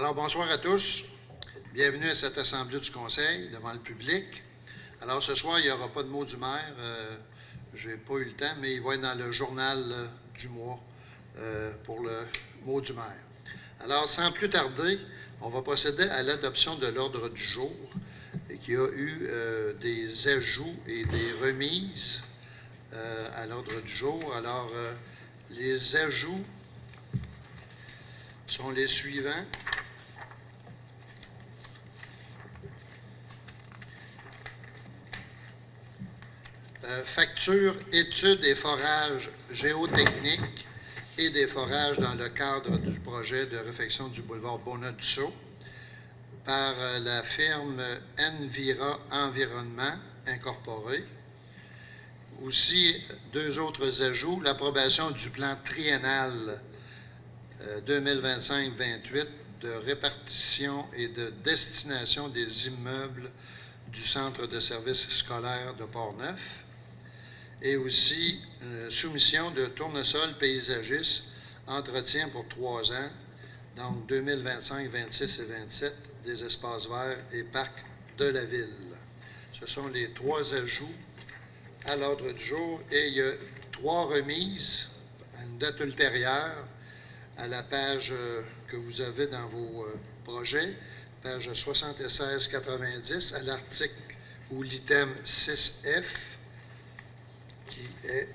Alors, bonsoir à tous. Bienvenue à cette assemblée du Conseil devant le public. Alors, ce soir, il n'y aura pas de mot du maire. Je n'ai pas eu le temps, mais il va être dans le journal du mois pour le mot du maire. Alors, sans plus tarder, on va procéder à l'adoption de l'ordre du jour qui a eu des ajouts et des remises à l'ordre du jour. Alors, les ajouts sont les suivants. Facture, études et forages géotechniques et des forages dans le cadre du projet de réfection du boulevard Bonnet-Dussault par la firme Envira Environnement Incorporé. Aussi, deux autres ajouts, l'approbation du plan triennal 2025-28 de répartition et de destination des immeubles du Centre de services scolaires de Portneuf, et aussi une soumission de tournesol paysagiste, entretien pour 3 ans, donc 2025, 26 et 27, des espaces verts et parcs de la ville. Ce sont les 3 ajouts à l'ordre du jour et il y a 3 remises à une date ultérieure à la page que vous avez dans vos projets, page 76-90, à l'article ou l'item 6F, qui est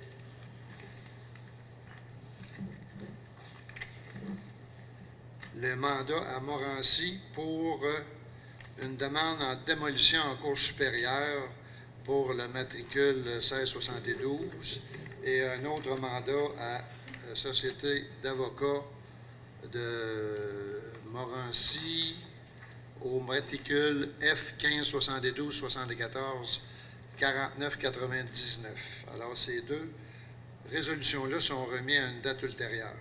le mandat à Morancy pour une demande en démolition en cours supérieure pour la matricule 1672 et un autre mandat à la Société d'avocats de Morancy au matricule F 1572 74 49 99. Alors, ces 2 résolutions-là sont remises à une date ultérieure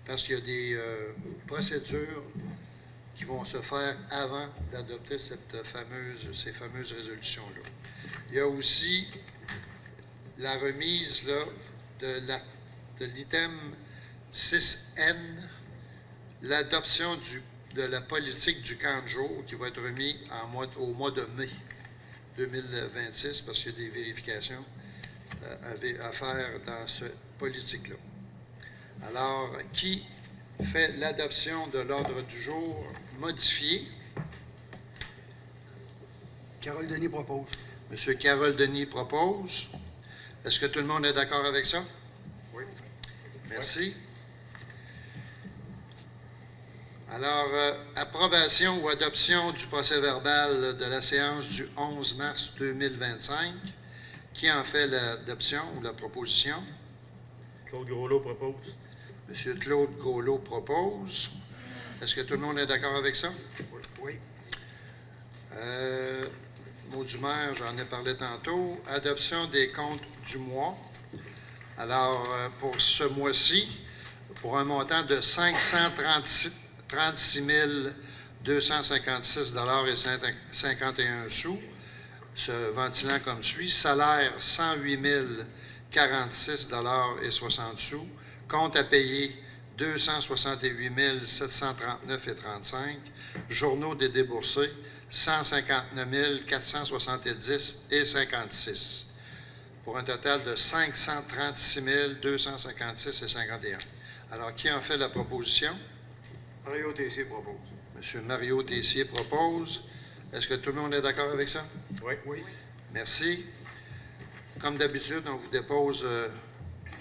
parce qu'il y a des procédures qui vont se faire avant d'adopter ces fameuses résolutions-là. Il y a aussi la remise là, de l'item 6N, l'adoption de la politique du camp de jour qui va être remis au mois de mai 2026 parce qu'il y a des vérifications à faire dans cette politique-là. Alors, qui fait l'adoption de l'ordre du jour modifié? Carole Denis propose. M. Carole Denis propose. Est-ce que tout le monde est d'accord avec ça? Oui. Merci. Alors, approbation ou adoption du procès-verbal de la séance du 11 mars 2025. Qui en fait l'adoption ou la proposition? Claude Groslot propose. M. Claude Groslot propose. Est-ce que tout le monde est d'accord avec ça? Oui. Mot du maire, j'en ai parlé tantôt. Adoption des comptes du mois. Alors, pour ce mois-ci, pour un montant de 536 256,51 $, se ventilant comme suit. Salaire, 108 046,60 $. Compte à payer, 268 739,35 $. Journaux des déboursés, 159 470,56 $. Pour un total de 536 256,51 $. Alors, qui en fait la proposition? Mario Tessier propose. M. Mario Tessier propose. Est-ce que tout le monde est d'accord avec ça? Oui. Oui. Merci. Comme d'habitude, on vous dépose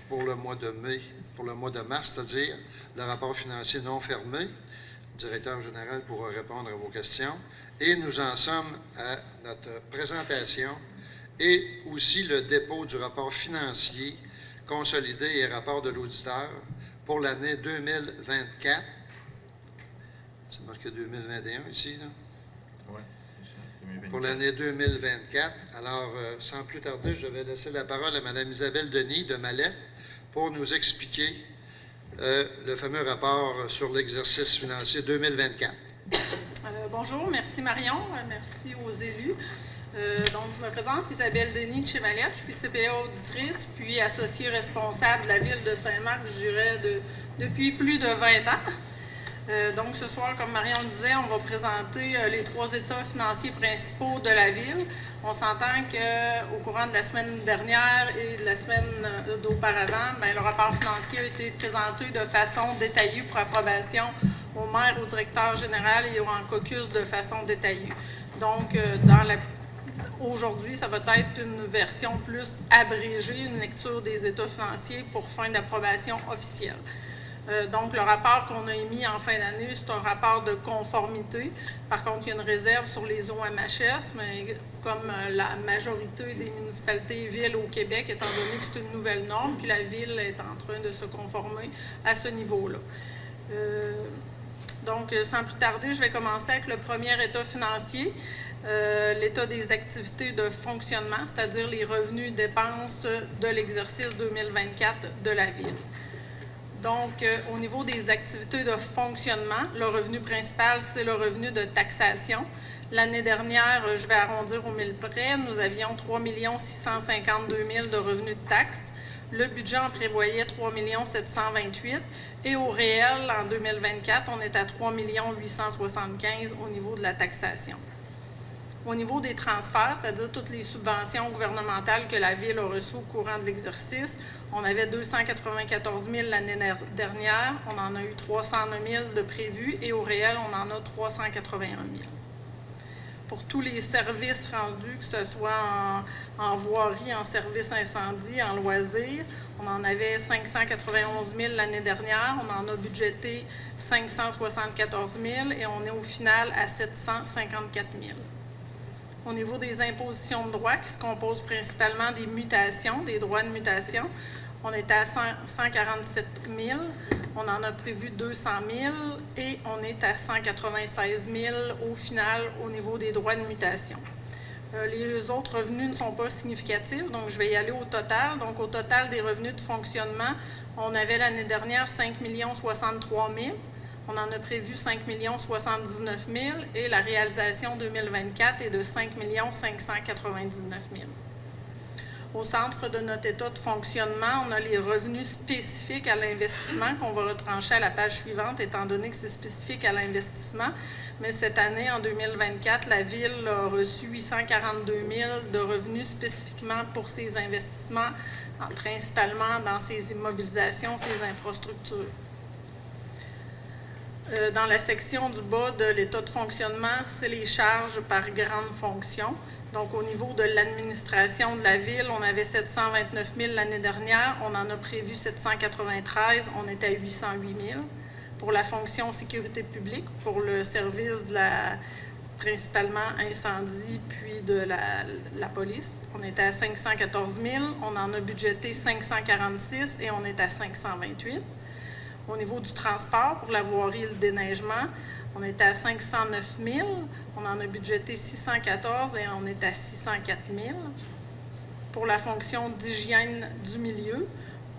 pour le mois de mai, pour le mois de mars, c'est-à-dire le rapport financier non fermé. Le directeur général pourra répondre à vos questions. Et nous en sommes à notre présentation et aussi le dépôt du rapport financier consolidé et rapport de l'auditeur pour l'année 2024. C'est marqué 2021 ici, là? Oui. Pour l'année 2024. Alors, sans plus tarder, je vais laisser la parole à Mme Isabelle Denis de Mallet pour nous expliquer le fameux rapport sur l'exercice financier 2024. Bonjour, merci Marion, merci aux élus. Donc, je me présente, Isabelle Denis de chez Mallet. Je suis CPA auditrice, puis associée responsable de la ville de Saint-Marc, je dirais, depuis plus de 20 ans. Donc, ce soir, comme Marion le disait, on va présenter les 3 états financiers principaux de la Ville. On s'entend qu'au courant de la semaine dernière et de la semaine d'auparavant, le rapport financier a été présenté de façon détaillée pour approbation au maire, au directeur général et en caucus de façon détaillée. Donc, aujourd'hui, ça va être une version plus abrégée, une lecture des états financiers pour fin d'approbation officielle. Donc, le rapport qu'on a émis en fin d'année, c'est un rapport de conformité. Par contre, il y a une réserve sur les OMHS, mais comme la majorité des municipalités et villes au Québec, étant donné que c'est une nouvelle norme, puis la Ville est en train de se conformer à ce niveau-là. Donc, sans plus tarder, je vais commencer avec le premier état financier, l'état des activités de fonctionnement, c'est-à-dire les revenus et dépenses de l'exercice 2024 de la Ville. Donc, au niveau des activités de fonctionnement, le revenu principal, c'est le revenu de taxation. L'année dernière, je vais arrondir au 1000 près, nous avions 3 652 000 de revenus de taxes. Le budget en prévoyait 3 728 000 et au réel, en 2024, on est à 3 875 000 au niveau de la taxation. Au niveau des transferts, c'est-à-dire toutes les subventions gouvernementales que la Ville a reçues au courant de l'exercice, on avait 294 000 l'année dernière, on en a eu 309 000 de prévus et au réel, on en a 381 000. Pour tous les services rendus, que ce soit en voirie, en service incendie, en loisirs, on en avait 591 000 l'année dernière, on en a budgété 574 000 et on est au final à 754 000. Au niveau des impositions de droits, qui se composent principalement des mutations, des droits de mutation, on est à 147 000, on en a prévu 200 000 et on est à 196 000 au final au niveau des droits de mutation. Les autres revenus ne sont pas significatifs, donc je vais y aller au total. Donc au total des revenus de fonctionnement, on avait l'année dernière 5 063 000. On en a prévu 5 079 000 et la réalisation 2024 est de 5 599 000. Au centre de notre état de fonctionnement, on a les revenus spécifiques à l'investissement qu'on va retrancher à la page suivante, étant donné que c'est spécifique à l'investissement. Mais cette année, en 2024, la Ville a reçu 842 000 de revenus spécifiquement pour ses investissements, principalement dans ses immobilisations, ses infrastructures. Dans la section du bas de l'état de fonctionnement, c'est les charges par grande fonction. Donc, au niveau de l'administration de la Ville, on avait 729 000 l'année dernière. On en a prévu 793. On est à 808 000. Pour la fonction sécurité publique, pour le service de principalement incendie, puis de la police, on était à 514 000. On en a budgété 546 et on est à 528. Au niveau du transport, pour la voirie et le déneigement, on était à 509 000, on en a budgété 614 et on est à 604 000. Pour la fonction d'hygiène du milieu,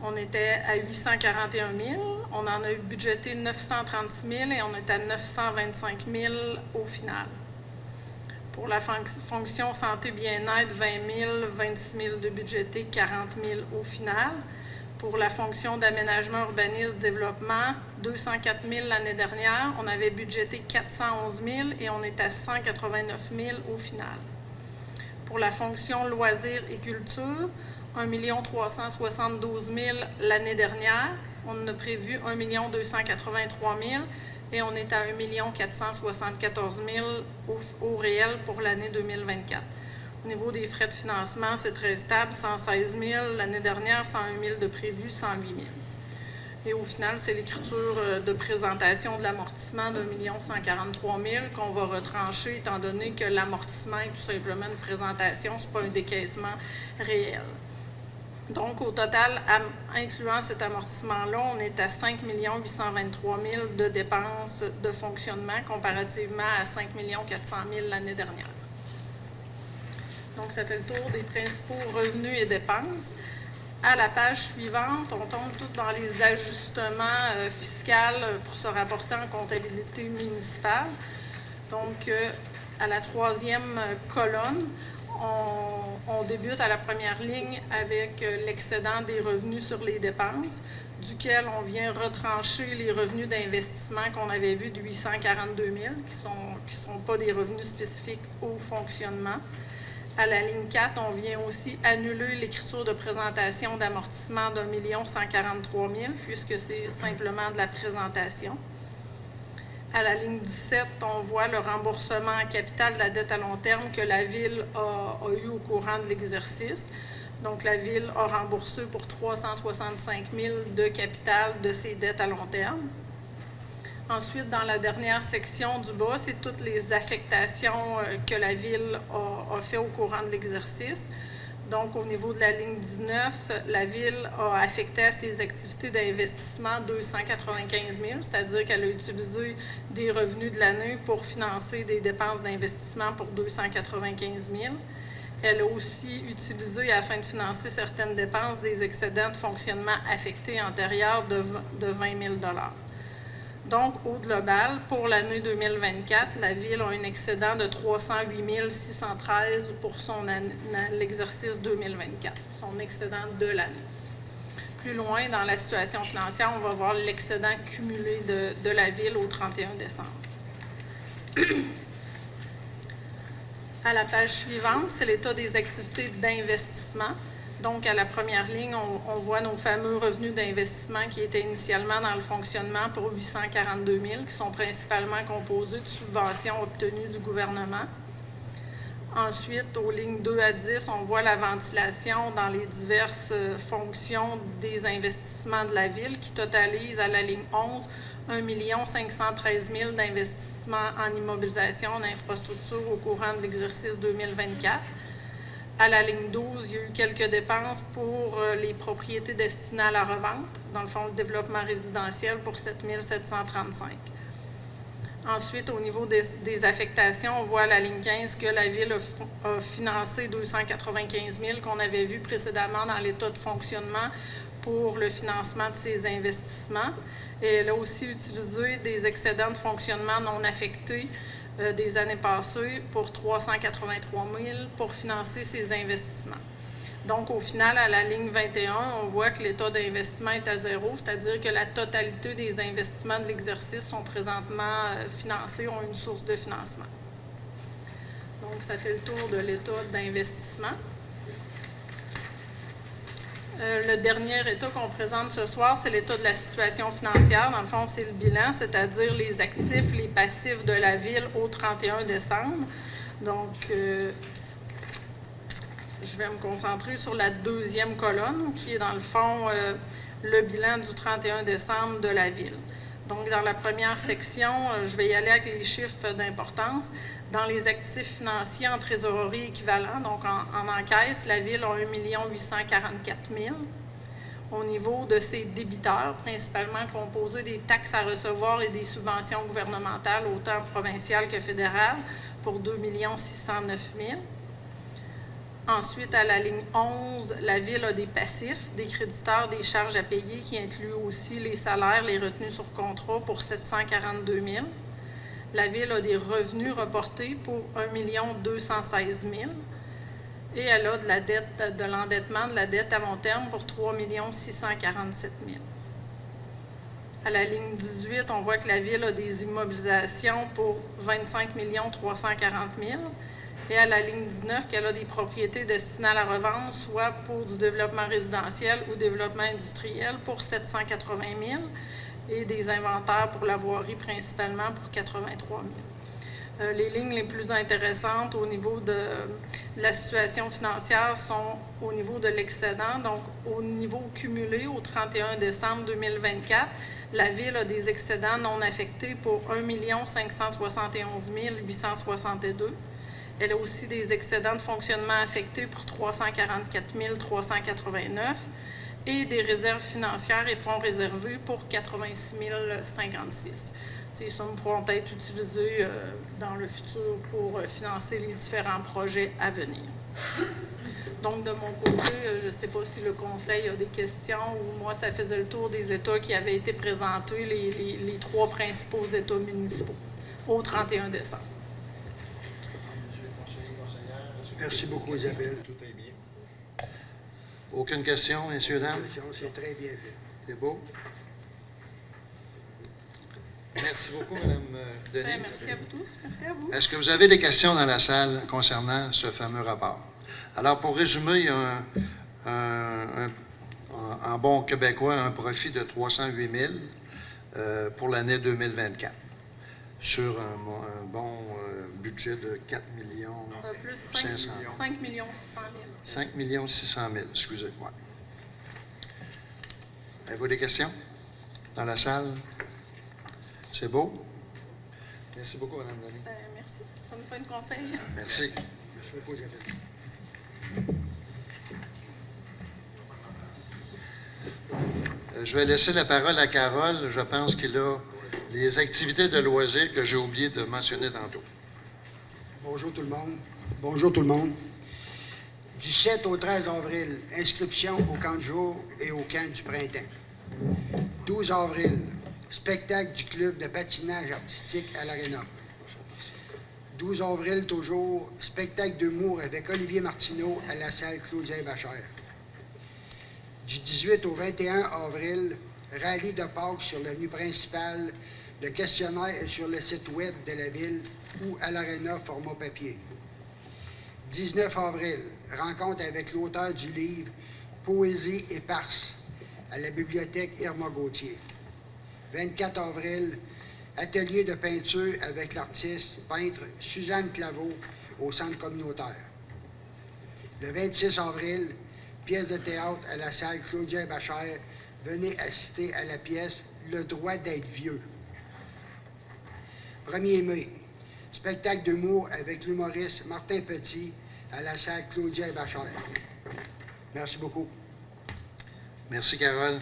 on était à 841 000, on en a budgété 936 000 et on est à 925 000 au final. Pour la fonction santé bien-être, 20 000, 26 000 de budgété, 40 000 au final. Pour la fonction d'aménagement, urbanisme, développement, 204 000 l'année dernière. On avait budgété 411 000 et on est à 189 000 au final. Pour la fonction loisirs et culture, 1 372 000 l'année dernière. On a prévu 1 283 000 et on est à 1 474 000 au réel pour l'année 2024. Au niveau des frais de financement, c'est très stable, 116 000. L'année dernière, 101 000 de prévu, 108 000. Et au final, c'est l'écriture de présentation de l'amortissement d'1 143 000 qu'on va retrancher, étant donné que l'amortissement est tout simplement une présentation, ce n'est pas un décaissement réel. Donc, au total, incluant cet amortissement-là, on est à 5 823 000 de dépenses de fonctionnement comparativement à 5 400 000 l'année dernière. Donc, ça fait le tour des principaux revenus et dépenses. À la page suivante, on tombe tout dans les ajustements fiscaux pour se rapporter en comptabilité municipale. Donc, à la troisième colonne, On débute à la première ligne avec l'excédent des revenus sur les dépenses, duquel on vient retrancher les revenus d'investissement qu'on avait vus de 842 000, qui sont pas des revenus spécifiques au fonctionnement. À la ligne 4, on vient aussi annuler l'écriture de présentation d'amortissement d'1 143 000, puisque c'est simplement de la présentation. À la ligne 17, on voit le remboursement en capital de la dette à long terme que la Ville a eu au courant de l'exercice. Donc, la Ville a remboursé pour 365 000 de capital de ses dettes à long terme. Ensuite, dans la dernière section du bas, c'est toutes les affectations que la Ville a fait au courant de l'exercice. Donc, au niveau de la ligne 19, la Ville a affecté à ses activités d'investissement 295 000, c'est-à-dire qu'elle a utilisé des revenus de l'année pour financer des dépenses d'investissement pour 295 000. Elle a aussi utilisé, afin de financer certaines dépenses, des excédents de fonctionnement affectés antérieurs de 20 000 $. Donc, au global, pour l'année 2024, la Ville a un excédent de 308 613 pour l'exercice 2024, son excédent de l'année. Plus loin, dans la situation financière, on va voir l'excédent cumulé de la Ville au 31 décembre. À la page suivante, c'est l'état des activités d'investissement. Donc, à la première ligne, on voit nos fameux revenus d'investissement qui étaient initialement dans le fonctionnement pour 842 000, qui sont principalement composés de subventions obtenues du gouvernement. Ensuite, aux lignes 2 à 10, on voit la ventilation dans les diverses fonctions des investissements de la Ville qui totalise à la ligne 11 1 513 000 d'investissements en immobilisation en infrastructure au courant de l'exercice 2024. À la ligne 12, il y a eu quelques dépenses pour les propriétés destinées à la revente, dans le fonds de développement résidentiel pour 7 735. Ensuite, au niveau des affectations, on voit à la ligne 15 que la Ville a financé 295 000 qu'on avait vu précédemment dans l'état de fonctionnement pour le financement de ses investissements. Et elle a aussi utilisé des excédents de fonctionnement non affectés des années passées pour 383 000 pour financer ses investissements. Donc, au final, à la ligne 21, on voit que l'état d'investissement est à zéro, c'est-à-dire que la totalité des investissements de l'exercice sont présentement financés, ont une source de financement. Donc, ça fait le tour de l'état d'investissement. Le dernier état qu'on présente ce soir, c'est l'état de la situation financière. Dans le fond, c'est le bilan, c'est-à-dire les actifs, les passifs de la Ville au 31 décembre. Donc, je vais me concentrer sur la deuxième colonne, qui est dans le fond le bilan du 31 décembre de la Ville. Donc, dans la première section, je vais y aller avec les chiffres d'importance. Dans les actifs financiers en trésorerie équivalent, donc en encaisse, la Ville a 1 844 000. Au niveau de ses débiteurs, principalement composés des taxes à recevoir et des subventions gouvernementales, autant provinciales que fédérales, pour 2 609 000. Ensuite, à la ligne 11, la Ville a des passifs, des créditeurs, des charges à payer qui incluent aussi les salaires, les retenues sur contrat pour 742 000. La Ville a des revenus reportés pour 1 216 000. Et elle a de l'endettement, de la dette à long terme pour 3 647 000. À la ligne 18, on voit que la Ville a des immobilisations pour 25 340 000. Et à la ligne 19, qu'elle a des propriétés destinées à la revente, soit pour du développement résidentiel ou développement industriel pour 780 000 et des inventaires pour la voirie principalement pour 83 000. Les lignes les plus intéressantes au niveau de la situation financière sont au niveau de l'excédent. Donc, au niveau cumulé au 31 décembre 2024, la Ville a des excédents non affectés pour 1 571 862. Elle a aussi des excédents de fonctionnement affectés pour 344 389 et des réserves financières et fonds réservés pour 86 056. Ces sommes pourront être utilisées dans le futur pour financer les différents projets à venir. Donc, de mon côté, je ne sais pas si le Conseil a des questions ou moi, ça faisait le tour des États qui avaient été présentés, les trois principaux États municipaux au 31 décembre. Merci beaucoup, Isabelle. Tout est bien. Aucune question, messieurs, dames? C'est très bien fait. C'est beau. Merci beaucoup, Mme Denis. Ben, merci à vous tous. Merci à vous. Est-ce que vous avez des questions dans la salle concernant ce fameux rapport? Alors, pour résumer, il y a en bon québécois, un profit de 308 000 pour l'année 2024 sur un bon budget de 4 millions Plus 500 5 millions 600 000. 5 600 000, excusez-moi. Avez-vous des questions dans la salle? C'est beau? Merci beaucoup, Mme Denis. Ben, merci. Ça nous fait une conseil. Merci. Merci beaucoup, Isabelle. Je vais laisser la parole à Carole. Je pense qu'il a les activités de loisirs que j'ai oublié de mentionner tantôt. Bonjour tout le monde. Bonjour tout le monde. Du 7 au 13 avril, inscription au camp de jour et au camp du printemps. 12 avril, spectacle du club de patinage artistique à l'Arena. 12 avril, toujours, spectacle d'humour avec Olivier Martineau à la salle Claudia Bachère. Du 18 au 21 avril, rallye de Pâques sur l'avenue principale. Le questionnaire est sur le site web de la ville ou à l'Arena format papier. 19 avril, rencontre avec l'auteur du livre Poésie éparse à la bibliothèque Irma Gauthier. 24 avril, atelier de peinture avec l'artiste peintre Suzanne Claveau au centre communautaire. Le 26 avril, pièce de théâtre à la salle Claudia Bachère. Venez assister à la pièce Le droit d'être vieux. 1er mai, spectacle d'humour avec l'humoriste Martin Petit à la salle Claudia Bachère. Merci beaucoup. Merci, Carole.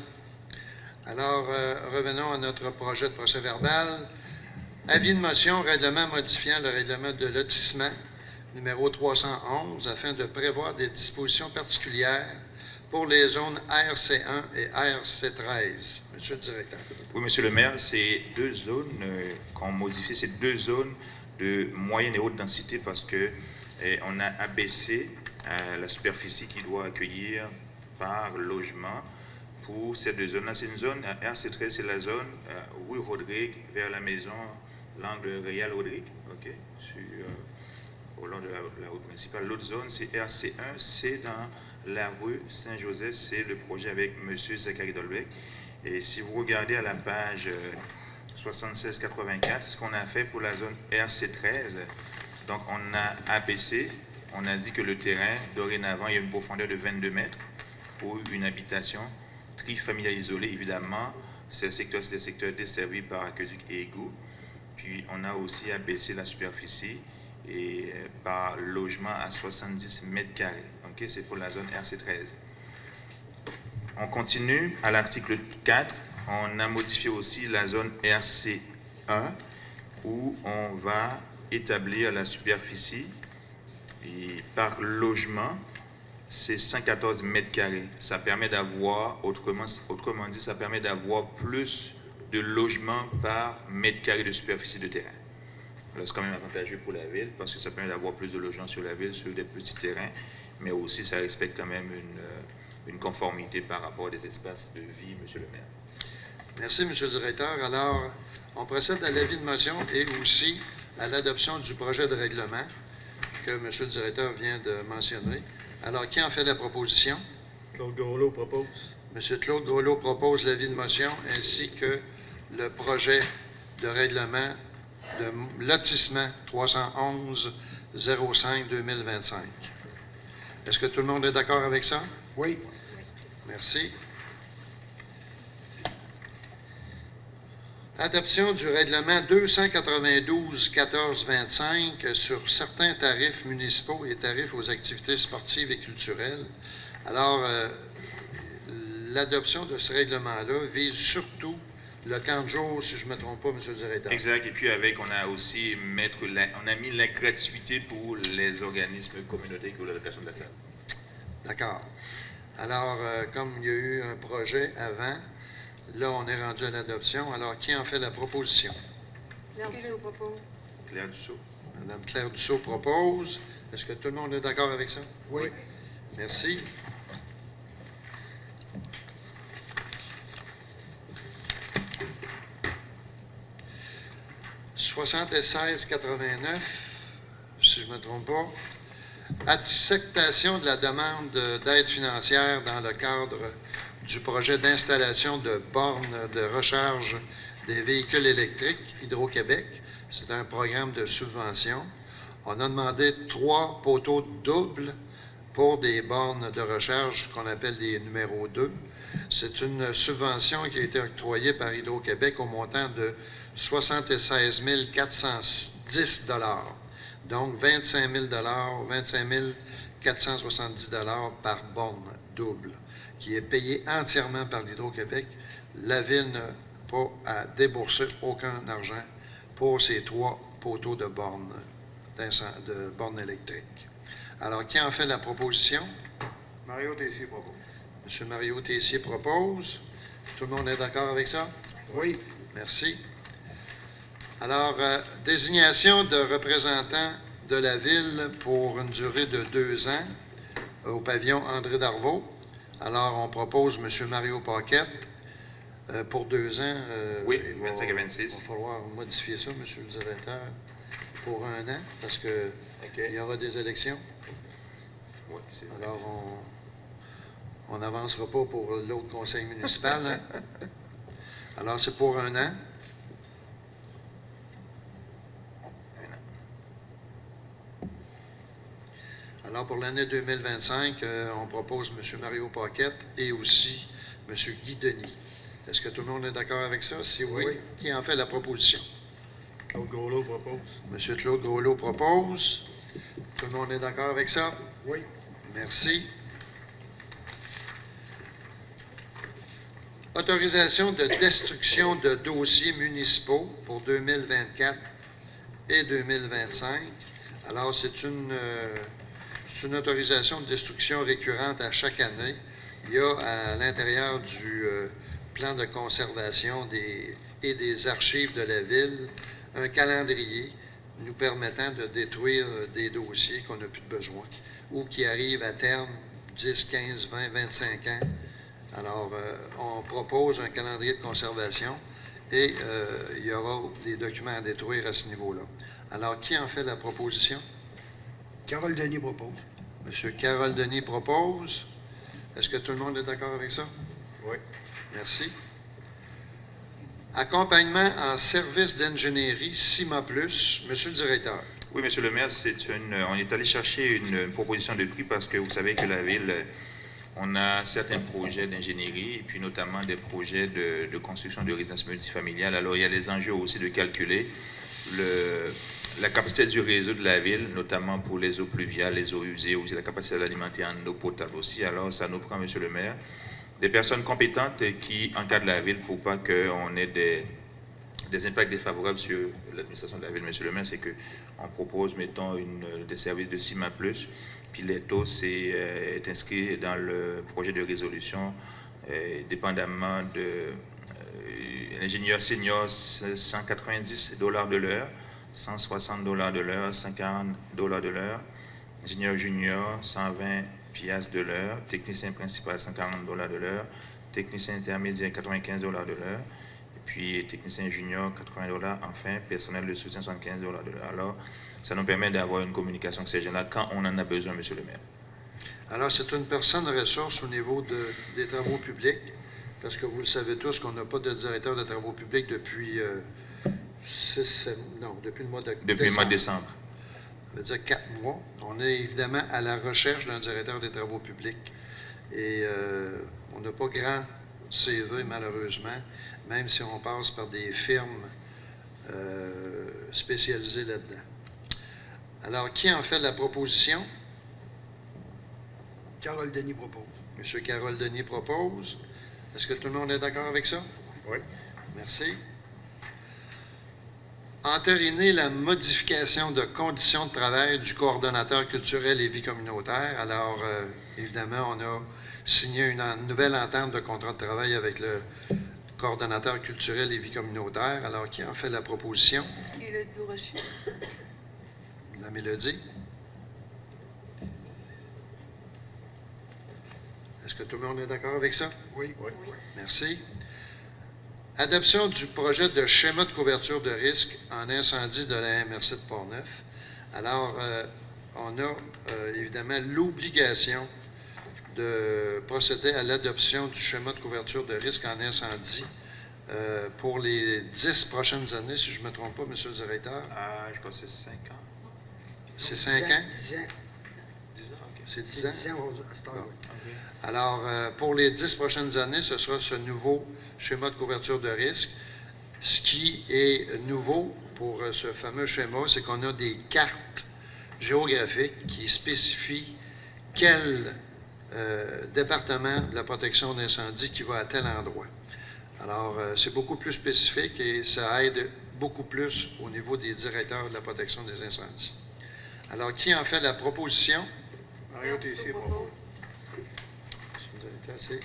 Alors, revenons à notre projet de procès-verbal. Avis de motion, règlement modifiant le règlement de lotissement numéro 311 afin de prévoir des dispositions particulières pour les zones RC1 et RC13. Monsieur le directeur. Oui, Monsieur le maire, c'est deux zones qu'on modifie, c'est deux zones de moyenne et haute densité parce que on a abaissé la superficie qui doit accueillir par logement pour ces deux zones-là. C'est une zone, RC13, c'est la zone rue Rodrigue vers la maison, l'angle Réal Rodrigue, ok, au long de la route principale. L'autre zone, c'est RC1, c'est dans la rue Saint-Joseph, c'est le projet avec M. Zachary Dolbeck. Et si vous regardez à la page 76-84, ce qu'on a fait pour la zone RC13, donc on a abaissé, on a dit que le terrain, dorénavant, il y a une profondeur de 22 mètres pour une habitation trifamiliale isolée. Évidemment, c'est des secteurs desservis par aqueduc et égout. Puis on a aussi abaissé la superficie et par logement à 70 mètres carrés. Okay? C'est pour la zone RC13. On continue à l'article 4. On a modifié aussi la zone RC1 où on va établir la superficie et par logement, c'est 114 mètres carrés. Ça permet d'avoir, autrement dit, ça permet d'avoir plus de logements par mètre carré de superficie de terrain. Alors, c'est quand même avantageux pour la ville parce que ça permet d'avoir plus de logements sur la ville, sur des petits terrains, mais aussi ça respecte quand même une conformité par rapport à des espaces de vie, Monsieur le maire. Merci, Monsieur le directeur. Alors, on procède à l'avis de motion et aussi à l'adoption du projet de règlement que Monsieur le directeur vient de mentionner. Alors, qui en fait la proposition? Claude Groslo propose. Monsieur Claude Groslo propose l'avis de motion ainsi que le projet de règlement de lotissement 311-05-2025. Est-ce que tout le monde est d'accord avec ça? Oui. Merci. Adoption du règlement 292-1425 sur certains tarifs municipaux et tarifs aux activités sportives et culturelles. Alors, l'adoption de ce règlement-là vise surtout le camp de jour, si je ne me trompe pas, M. le directeur. Exact. Et puis avec, on a aussi on a mis la gratuité pour les organismes communautaires pour la location de la salle. D'accord. Alors, comme il y a eu un projet avant, là, on est rendu à l'adoption. Alors, qui en fait la proposition? Claire Dussault. Mme Claire Dussault propose. Est-ce que tout le monde est d'accord avec ça? Oui. Merci. « 76,89, si je ne me trompe pas. Acceptation de la demande d'aide financière dans le cadre du projet d'installation de bornes de recharge des véhicules électriques Hydro-Québec. C'est un programme de subvention. On a demandé 3 poteaux doubles pour des bornes de recharge qu'on appelle des numéros 2. C'est une subvention qui a été octroyée par Hydro-Québec au montant de 76 410 $. Donc 25 000 25 470 $ par borne double, qui est payé entièrement par l'Hydro-Québec. La Ville n'a pas à débourser aucun argent pour ces 3 poteaux de bornes électriques. Alors, qui en fait la proposition? Mario Tessier propose. M. Mario Tessier propose. Tout le monde est d'accord avec ça? Oui. Merci. Alors, désignation de représentants de la Ville pour une durée de 2 ans au pavillon André Darvaux. Alors, on propose M. Mario Paquette pour 2 ans. Oui, 25 et 26. Il va falloir modifier ça, M. le directeur, pour 1 an, parce qu'il y aura des élections. Oui, c'est vrai. Alors, on n'avancera pas pour l'autre conseil municipal. Hein? Alors, c'est pour 1 an. Alors, pour l'année 2025, on propose M. Mario Paquette et aussi M. Guy Denis. Est-ce que tout le monde est d'accord avec ça? Si oui, qui en fait la proposition? Claude Groslo propose. M. Claude Groslo propose. Tout le monde est d'accord avec ça? Oui. Merci. Autorisation de destruction de dossiers municipaux pour 2024 et 2025. Alors, c'est une autorisation de destruction récurrente à chaque année. Il y a à l'intérieur du plan de conservation et des archives de la Ville un calendrier nous permettant de détruire des dossiers qu'on n'a plus de besoin ou qui arrivent à terme 10, 15, 20, 25 ans. Alors, on propose un calendrier de conservation et il y aura des documents à détruire à ce niveau-là. Alors, qui en fait la proposition? Carole Denis propose. M. Carole Denis propose. Est-ce que tout le monde est d'accord avec ça? Oui. Merci. Accompagnement en service d'ingénierie CIMA+. Monsieur le directeur. Oui, Monsieur le maire, on est allé chercher une proposition de prix parce que vous savez que la Ville, on a certains projets d'ingénierie et puis notamment des projets de construction de résidences multifamiliales. Alors, il y a les enjeux aussi de calculer la capacité du réseau de la Ville, notamment pour les eaux pluviales, les eaux usées, aussi la capacité d'alimenter en eau potable aussi. Alors, ça nous prend, Monsieur le maire, des personnes compétentes qui encadrent la Ville pour pas qu'on ait des impacts défavorables sur l'administration de la Ville. Monsieur le maire, c'est qu'on propose, mettons, des services de CIMA+, puis les taux, est inscrit dans le projet de résolution, dépendamment de l'ingénieur senior, 190 $ de l'heure, 160 $ de l'heure, 140 $ de l'heure, ingénieur junior, 120 piastres de l'heure, technicien principal, 140 $ de l'heure, technicien intermédiaire, 95 $ de l'heure, et puis technicien junior, 80 $, enfin, personnel de soutien, 75 $ de l'heure. Alors, ça nous permet d'avoir une communication avec ces gens-là quand on en a besoin, Monsieur le maire. Alors, c'est une personne ressource au niveau des travaux publics, parce que vous le savez tous qu'on n'a pas de directeur de travaux publics depuis depuis le mois de décembre. Depuis le mois de décembre. Ça veut dire 4 mois. On est évidemment à la recherche d'un directeur des travaux publics. Et on n'a pas grand CV, malheureusement, même si on passe par des firmes spécialisées là-dedans. Alors, qui en fait la proposition? Carole Denis propose. M. Carole Denis propose. Est-ce que tout le monde est d'accord avec ça? Oui. Merci. Entériner la modification de conditions de travail du coordonnateur culturel et vie communautaire. Alors, évidemment, on a signé une nouvelle entente de contrat de travail avec le coordonnateur culturel et vie communautaire. Alors, qui en fait la proposition? Et le Durocher. La Mélodie. Est-ce que tout le monde est d'accord avec ça? Oui. Merci. Adoption du projet de schéma de couverture de risque en incendie de la MRC de Portneuf. Alors, on a évidemment l'obligation de procéder à l'adoption du schéma de couverture de risque en incendie pour les 10 prochaines années, si je ne me trompe pas, M. le directeur. Je crois que c'est 5 ans. C'est 5 ans? 10 ans. 10 ans, OK. C'est 10 C'est ans? 10 ans à cette heure, oui. OK. Alors, pour les 10 prochaines années, ce sera ce nouveau schéma de couverture de risque. Ce qui est nouveau pour ce fameux schéma, c'est qu'on a des cartes géographiques qui spécifient quel département de la protection d'incendie qui va à tel endroit. Alors, c'est beaucoup plus spécifique et ça aide beaucoup plus au niveau des directeurs de la protection des incendies. Alors, qui en fait la proposition? Mario Tessier propose. Si vous avez été assez.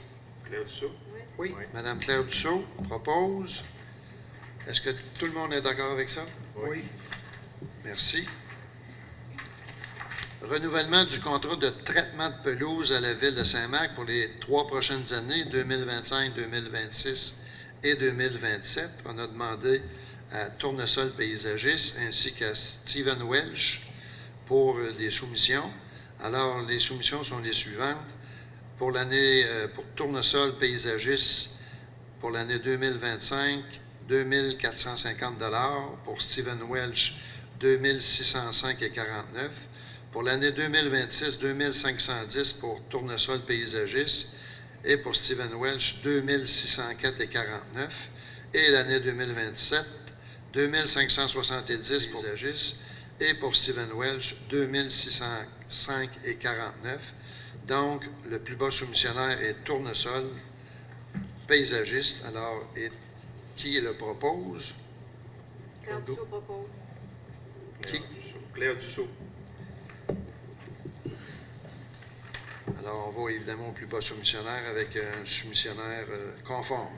Claire Dussault? Oui. Madame Claire Dussault propose. Est-ce que tout le monde est d'accord avec ça? Oui. Merci. Renouvellement du contrat de traitement de pelouse à la Ville de Saint-Marc pour les 3 prochaines années, 2025, 2026 et 2027. On a demandé à Tournesol Paysagiste ainsi qu'à Stephen Welch pour les soumissions. Alors, les soumissions sont les suivantes. Pour l'année, pour Tournesol Paysagiste, pour l'année 2025, 2 450 $. Pour Stephen Welch, 2 605,49 $. Pour l'année 2026, 2 510 $ pour Tournesol Paysagiste. Et pour Stephen Welch, 2 604,49 $. Et l'année 2027, 2 570 $ pour Paysagiste. Et pour Stephen Welch, 2 605,49 $. Donc, le plus bas soumissionnaire est Tournesol Paysagiste. Alors, qui le propose? Claire Dussault propose. Qui? Claire Dussault. Alors, on va évidemment au plus bas soumissionnaire avec un soumissionnaire conforme.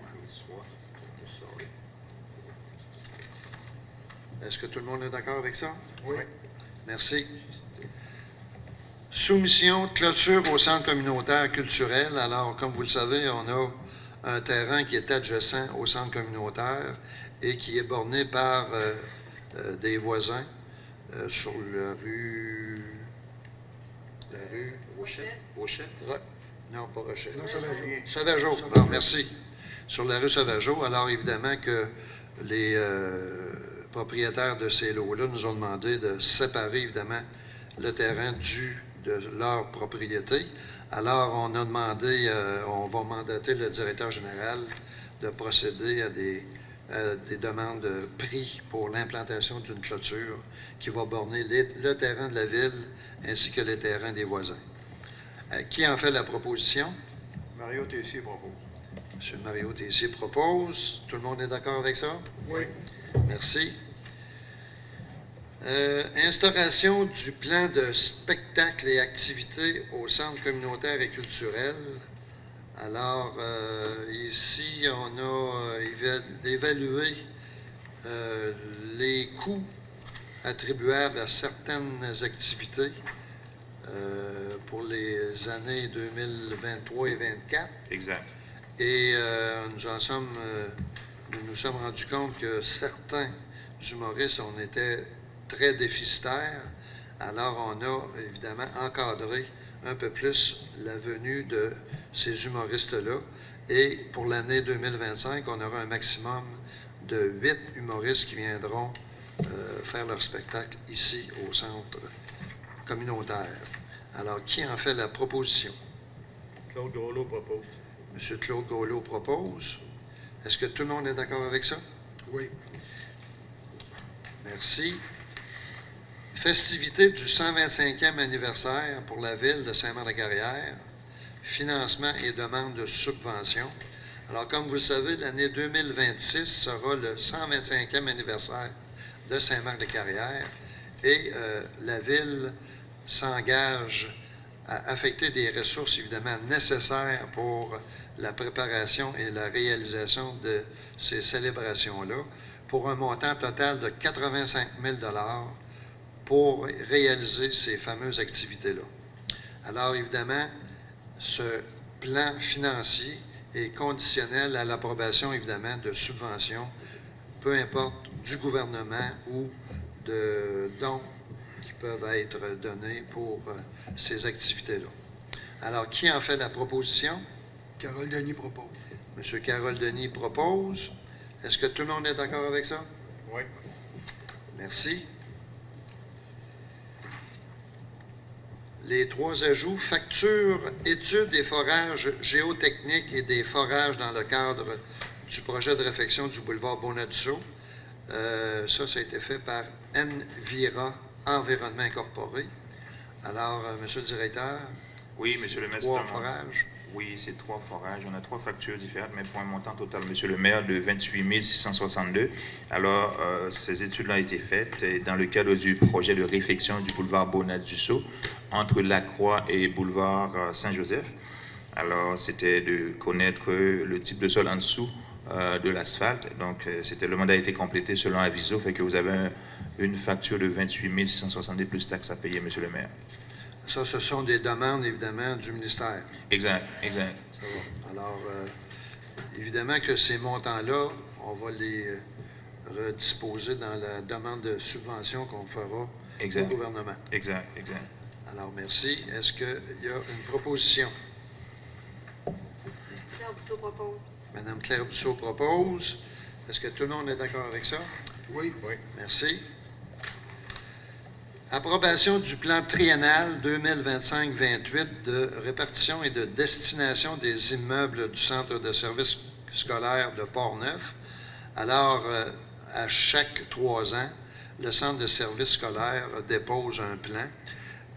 Est-ce que tout le monde est d'accord avec ça? Oui. Merci. Soumission, clôture au centre communautaire culturel. Alors, comme vous le savez, on a un terrain qui est adjacent au centre communautaire et qui est borné par des voisins sur la rue... Rochette. Non, pas Rochette. Non, ça va jouer. Sauvageau. Bon, merci. Sur la rue Sauvageau. Alors, évidemment que les propriétaires de ces lots-là nous ont demandé de séparer, évidemment, le terrain de leur propriété. Alors, on a demandé, on va mandater le directeur général de procéder à des demandes de prix pour l'implantation d'une clôture qui va borner le terrain de la ville ainsi que les terrains des voisins. Qui en fait la proposition? Mario Tessier propose. M. Mario Tessier propose. Tout le monde est d'accord avec ça? Oui. Merci. Instauration du plan de spectacles et activités au centre communautaire et culturel. Alors, ici, on a évalué les coûts attribuables à certaines activités pour les années 2023 et 2024. Exact. Et nous nous sommes rendus compte que certains humoristes, on était très déficitaires. Alors, on a évidemment encadré un peu plus la venue de ces humoristes-là. Et pour l'année 2025, on aura un maximum de 8 humoristes qui viendront faire leur spectacle ici au centre communautaire. Alors, qui en fait la proposition? Claude Groslo propose. M. Claude Gaulleau propose. Est-ce que tout le monde est d'accord avec ça? Oui. Merci. Festivité du 125e anniversaire pour la ville de Saint-Marc-de-Carrière. Financement et demande de subvention. Alors, comme vous le savez, l'année 2026 sera le 125e anniversaire de Saint-Marc-de-Carrière et la ville s'engage à affecter des ressources évidemment nécessaires pour la préparation et la réalisation de ces célébrations-là pour un montant total de 85 000 $ pour réaliser ces fameuses activités-là. Alors évidemment, ce plan financier est conditionnel à l'approbation, évidemment, de subventions, peu importe, du gouvernement ou de dons qui peuvent être donnés pour ces activités-là. Alors, qui en fait la proposition? Carole Denis propose. M. Carole Denis propose. Est-ce que tout le monde est d'accord avec ça? Oui. Merci. Les trois ajouts, facture, études et forages géotechniques et des forages dans le cadre du projet de réfection du boulevard Bonadusseau. Ça a été fait par Envira Environnement Incorporé. Alors, Monsieur le directeur, Oui, monsieur le maire. trois c'est un- forages. Oui, c'est 3 forages. On a 3 factures différentes, mais pour un montant total, monsieur le maire, de 28 662. Alors, ces études-là ont été faites dans le cadre du projet de réfection du boulevard Bonadusseau entre Lacroix et boulevard Saint-Joseph. Alors, c'était de connaître le type de sol en dessous de l'asphalte. Donc, le mandat a été complété selon Aviso, fait que vous avez une facture de 28 662 plus taxes à payer, monsieur le maire. Ça, ce sont des demandes, évidemment, du ministère. Exact, exact. Ça va. Alors, évidemment que ces montants-là, on va les redisposer dans la demande de subvention qu'on fera Exact. au gouvernement. Exact, exact. Alors, merci. Est-ce qu'il y a une proposition? Claire Dussault propose. Madame Claire Dussault propose. Est-ce que tout le monde est d'accord avec ça? Oui. Merci. Approbation du plan triennal 2025-28 de répartition et de destination des immeubles du centre de services scolaires de Port-Neuf. Alors, à chaque 3 ans, le centre de services scolaires dépose un plan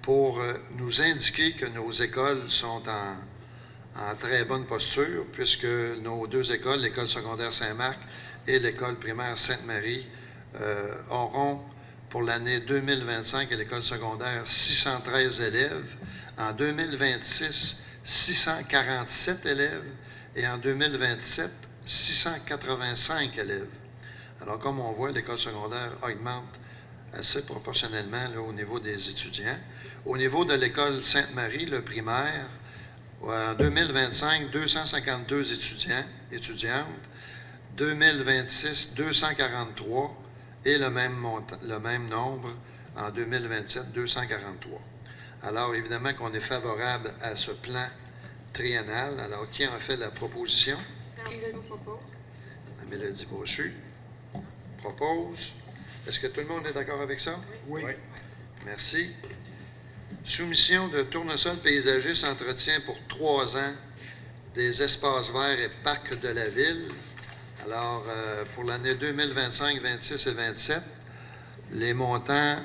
pour nous indiquer que nos écoles sont en très bonne posture, puisque nos 2 écoles, l'école secondaire Saint-Marc et l'école primaire Sainte-Marie, auront pour l'année 2025 à l'école secondaire 613 élèves, en 2026 647 élèves et en 2027 685 élèves. Alors, comme on voit, l'école secondaire augmente assez proportionnellement là, au niveau des étudiants. Au niveau de l'école Sainte-Marie, le primaire, en 2025, 252 étudiantes, 2026, 243 et le même nombre en 2027, 243. Alors, évidemment qu'on est favorable à ce plan triennal. Alors, qui en fait la proposition? Claire Dussault propose. Mélodie Brochu propose. Est-ce que tout le monde est d'accord avec ça? Oui. Merci. Soumission de tournesol paysagiste entretien pour 3 ans des espaces verts et parcs de la ville. Alors, pour l'année 2025, 26 et 27, les montants,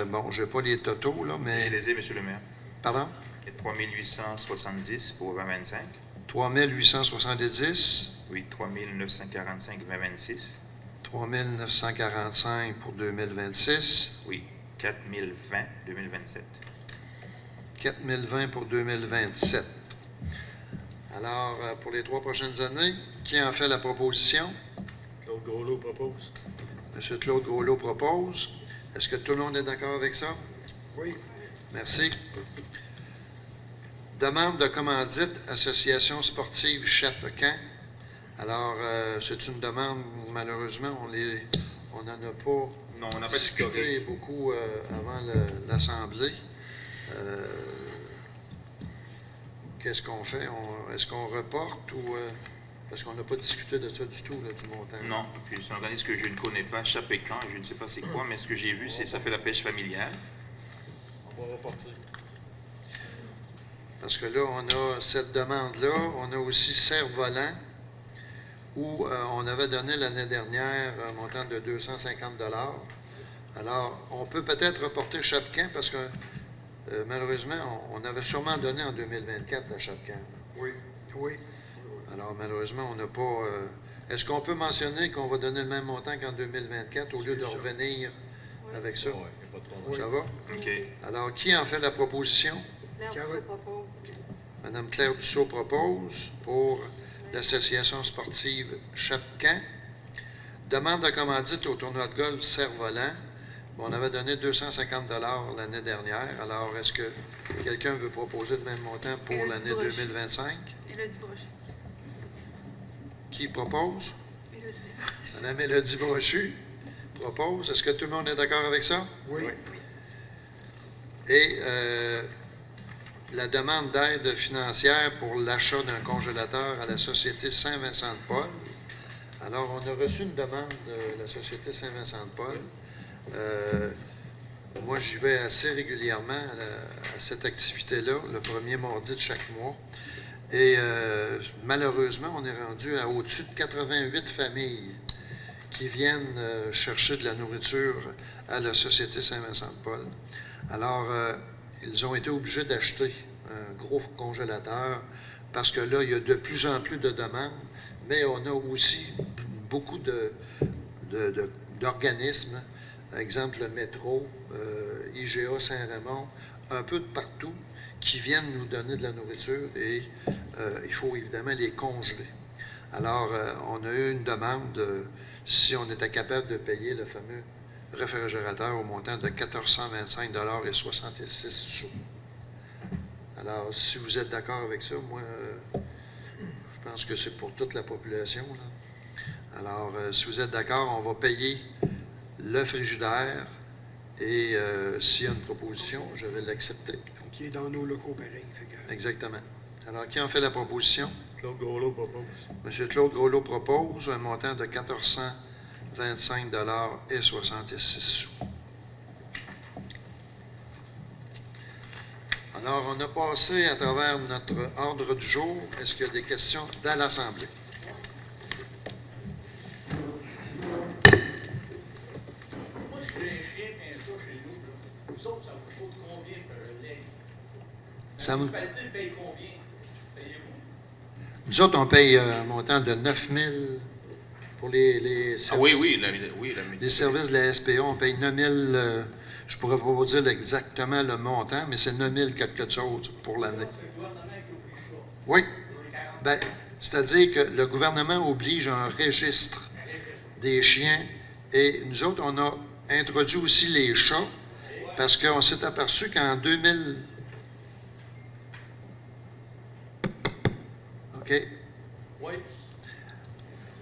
bon, je n'ai pas les totaux, là, Je mais... les ai, monsieur le maire. Pardon? Et 3 870 pour 2025. 3 870, Oui, 3 945 2026. 3 945 pour 2026, Oui, 4 020 2027. 4 020 pour 2027. Alors, pour les 3 prochaines années, qui en fait la proposition? Claude Groslo propose. M. Claude Groslo propose. Est-ce que tout le monde est d'accord avec ça? Oui. Merci. Demande de commandite, Association sportive Chapecamp. Alors, c'est une demande, malheureusement, on n'en a pas Non, on n'a pas discuté discuté. beaucoup avant l'Assemblée. Qu'est-ce qu'on fait? Est-ce qu'on reporte ou... parce qu'on n'a pas discuté de ça du tout, là, du montant. Non, puis c'est un organisme que je ne connais pas, Chapécan, je ne sais pas c'est quoi, mais ce que j'ai vu, c'est ça fait la pêche familiale. On va repartir. Parce que là, on a cette demande-là. On a aussi Cerf-Volant, où on avait donné l'année dernière un montant de 250 $. Alors, on peut peut-être reporter Chapecamp parce que, malheureusement, on avait sûrement donné en 2024 à Chapecamp. Oui. Oui. Alors, malheureusement, on n'a pas... est-ce qu'on peut mentionner qu'on va donner le même montant qu'en 2024 au lieu de revenir avec ça? Il n'y a pas de problème. Ça va? OK. Alors, qui en fait la proposition? Claire Carole. Dussault propose. Madame Claire Dussault propose pour l'Association sportive Chapecamp. Demande de commandite au tournoi de golf Cerf-Volant. On avait donné 250 $ l'année dernière. Alors, est-ce que quelqu'un veut proposer le même montant pour Mélodie l'année Brochu. 2025? Élodie Brochu. Qui propose? Élodie Brochu. Madame Élodie Brochu propose. Est-ce que tout le monde est d'accord avec ça? Oui. Et la demande d'aide financière pour l'achat d'un congélateur à la Société Saint-Vincent-de-Paul. Alors, on a reçu une demande de la Société Saint-Vincent-de-Paul. Moi, j'y vais assez régulièrement à cette activité-là, le premier mardi de chaque mois. Et malheureusement, on est rendu à au-dessus de 88 familles qui viennent chercher de la nourriture à la Société Saint-Vincent-de-Paul. Alors, ils ont été obligés d'acheter un gros congélateur parce que là, il y a de plus en plus de demandes, mais on a aussi beaucoup d'organismes, par exemple le métro, IGA Saint-Raymond, un peu de partout, qui viennent nous donner de la nourriture et il faut évidemment les congeler. Alors, on a eu une demande si on était capable de payer le fameux réfrigérateur au montant de 1425,66 $. Alors, si vous êtes d'accord avec ça, moi, je pense que c'est pour toute la population, là. Alors, si vous êtes d'accord, on va payer le frigidaire et s'il y a une proposition, je vais l'accepter. Qui est dans nos locaux pareils. Fait que- Exactement. Alors, qui en fait la proposition? Claude Groslo propose. M. Claude Groslo propose un montant de 1425,66 $. Alors, on a passé à travers notre ordre du jour. Est-ce qu'il y a des questions dans l'Assemblée? Moi, je suis un chien, mais un chat chez nous. Là. Vous autres, ça vous coûte combien par lait? Ça La me- municipalité paye combien? Payez-vous? Nous autres, on paye un montant de 9 000 pour les services. Ah oui, la Les municipalité. services de la SPA, on paye 9 000, je ne pourrais pas vous dire exactement le montant, mais c'est 9 000 quelque chose pour l'année. C'est le gouvernement qui oblige ça. Oui, Pour les 40 ben, c'est-à-dire que le gouvernement oblige un registre des chiens et nous autres, on a introduit aussi les chats parce qu'on s'est aperçu qu'en 2000... OK? Oui.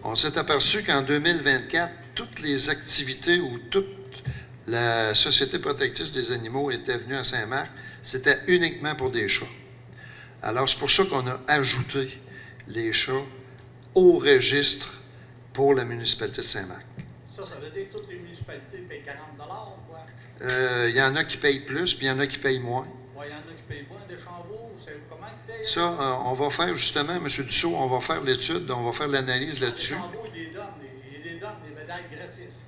On s'est aperçu qu'en 2024, toutes les activités où toute la Société protectrice des animaux était venue à Saint-Marc, c'était uniquement pour des chats. Alors, c'est pour ça qu'on a ajouté les chats au registre pour la municipalité de Saint-Marc. Ça veut dire que toutes les municipalités payent 40 quoi? Il y en a qui payent plus, puis il y en a qui payent moins. Oui, il y en a qui payent moins. Des Chambaud, c'est comment ils payent? Ça, on va faire justement, M. Dussault, on va faire l'étude, on va faire l'analyse Les là-dessus. Chambaud, ils les donnent des médailles gratis.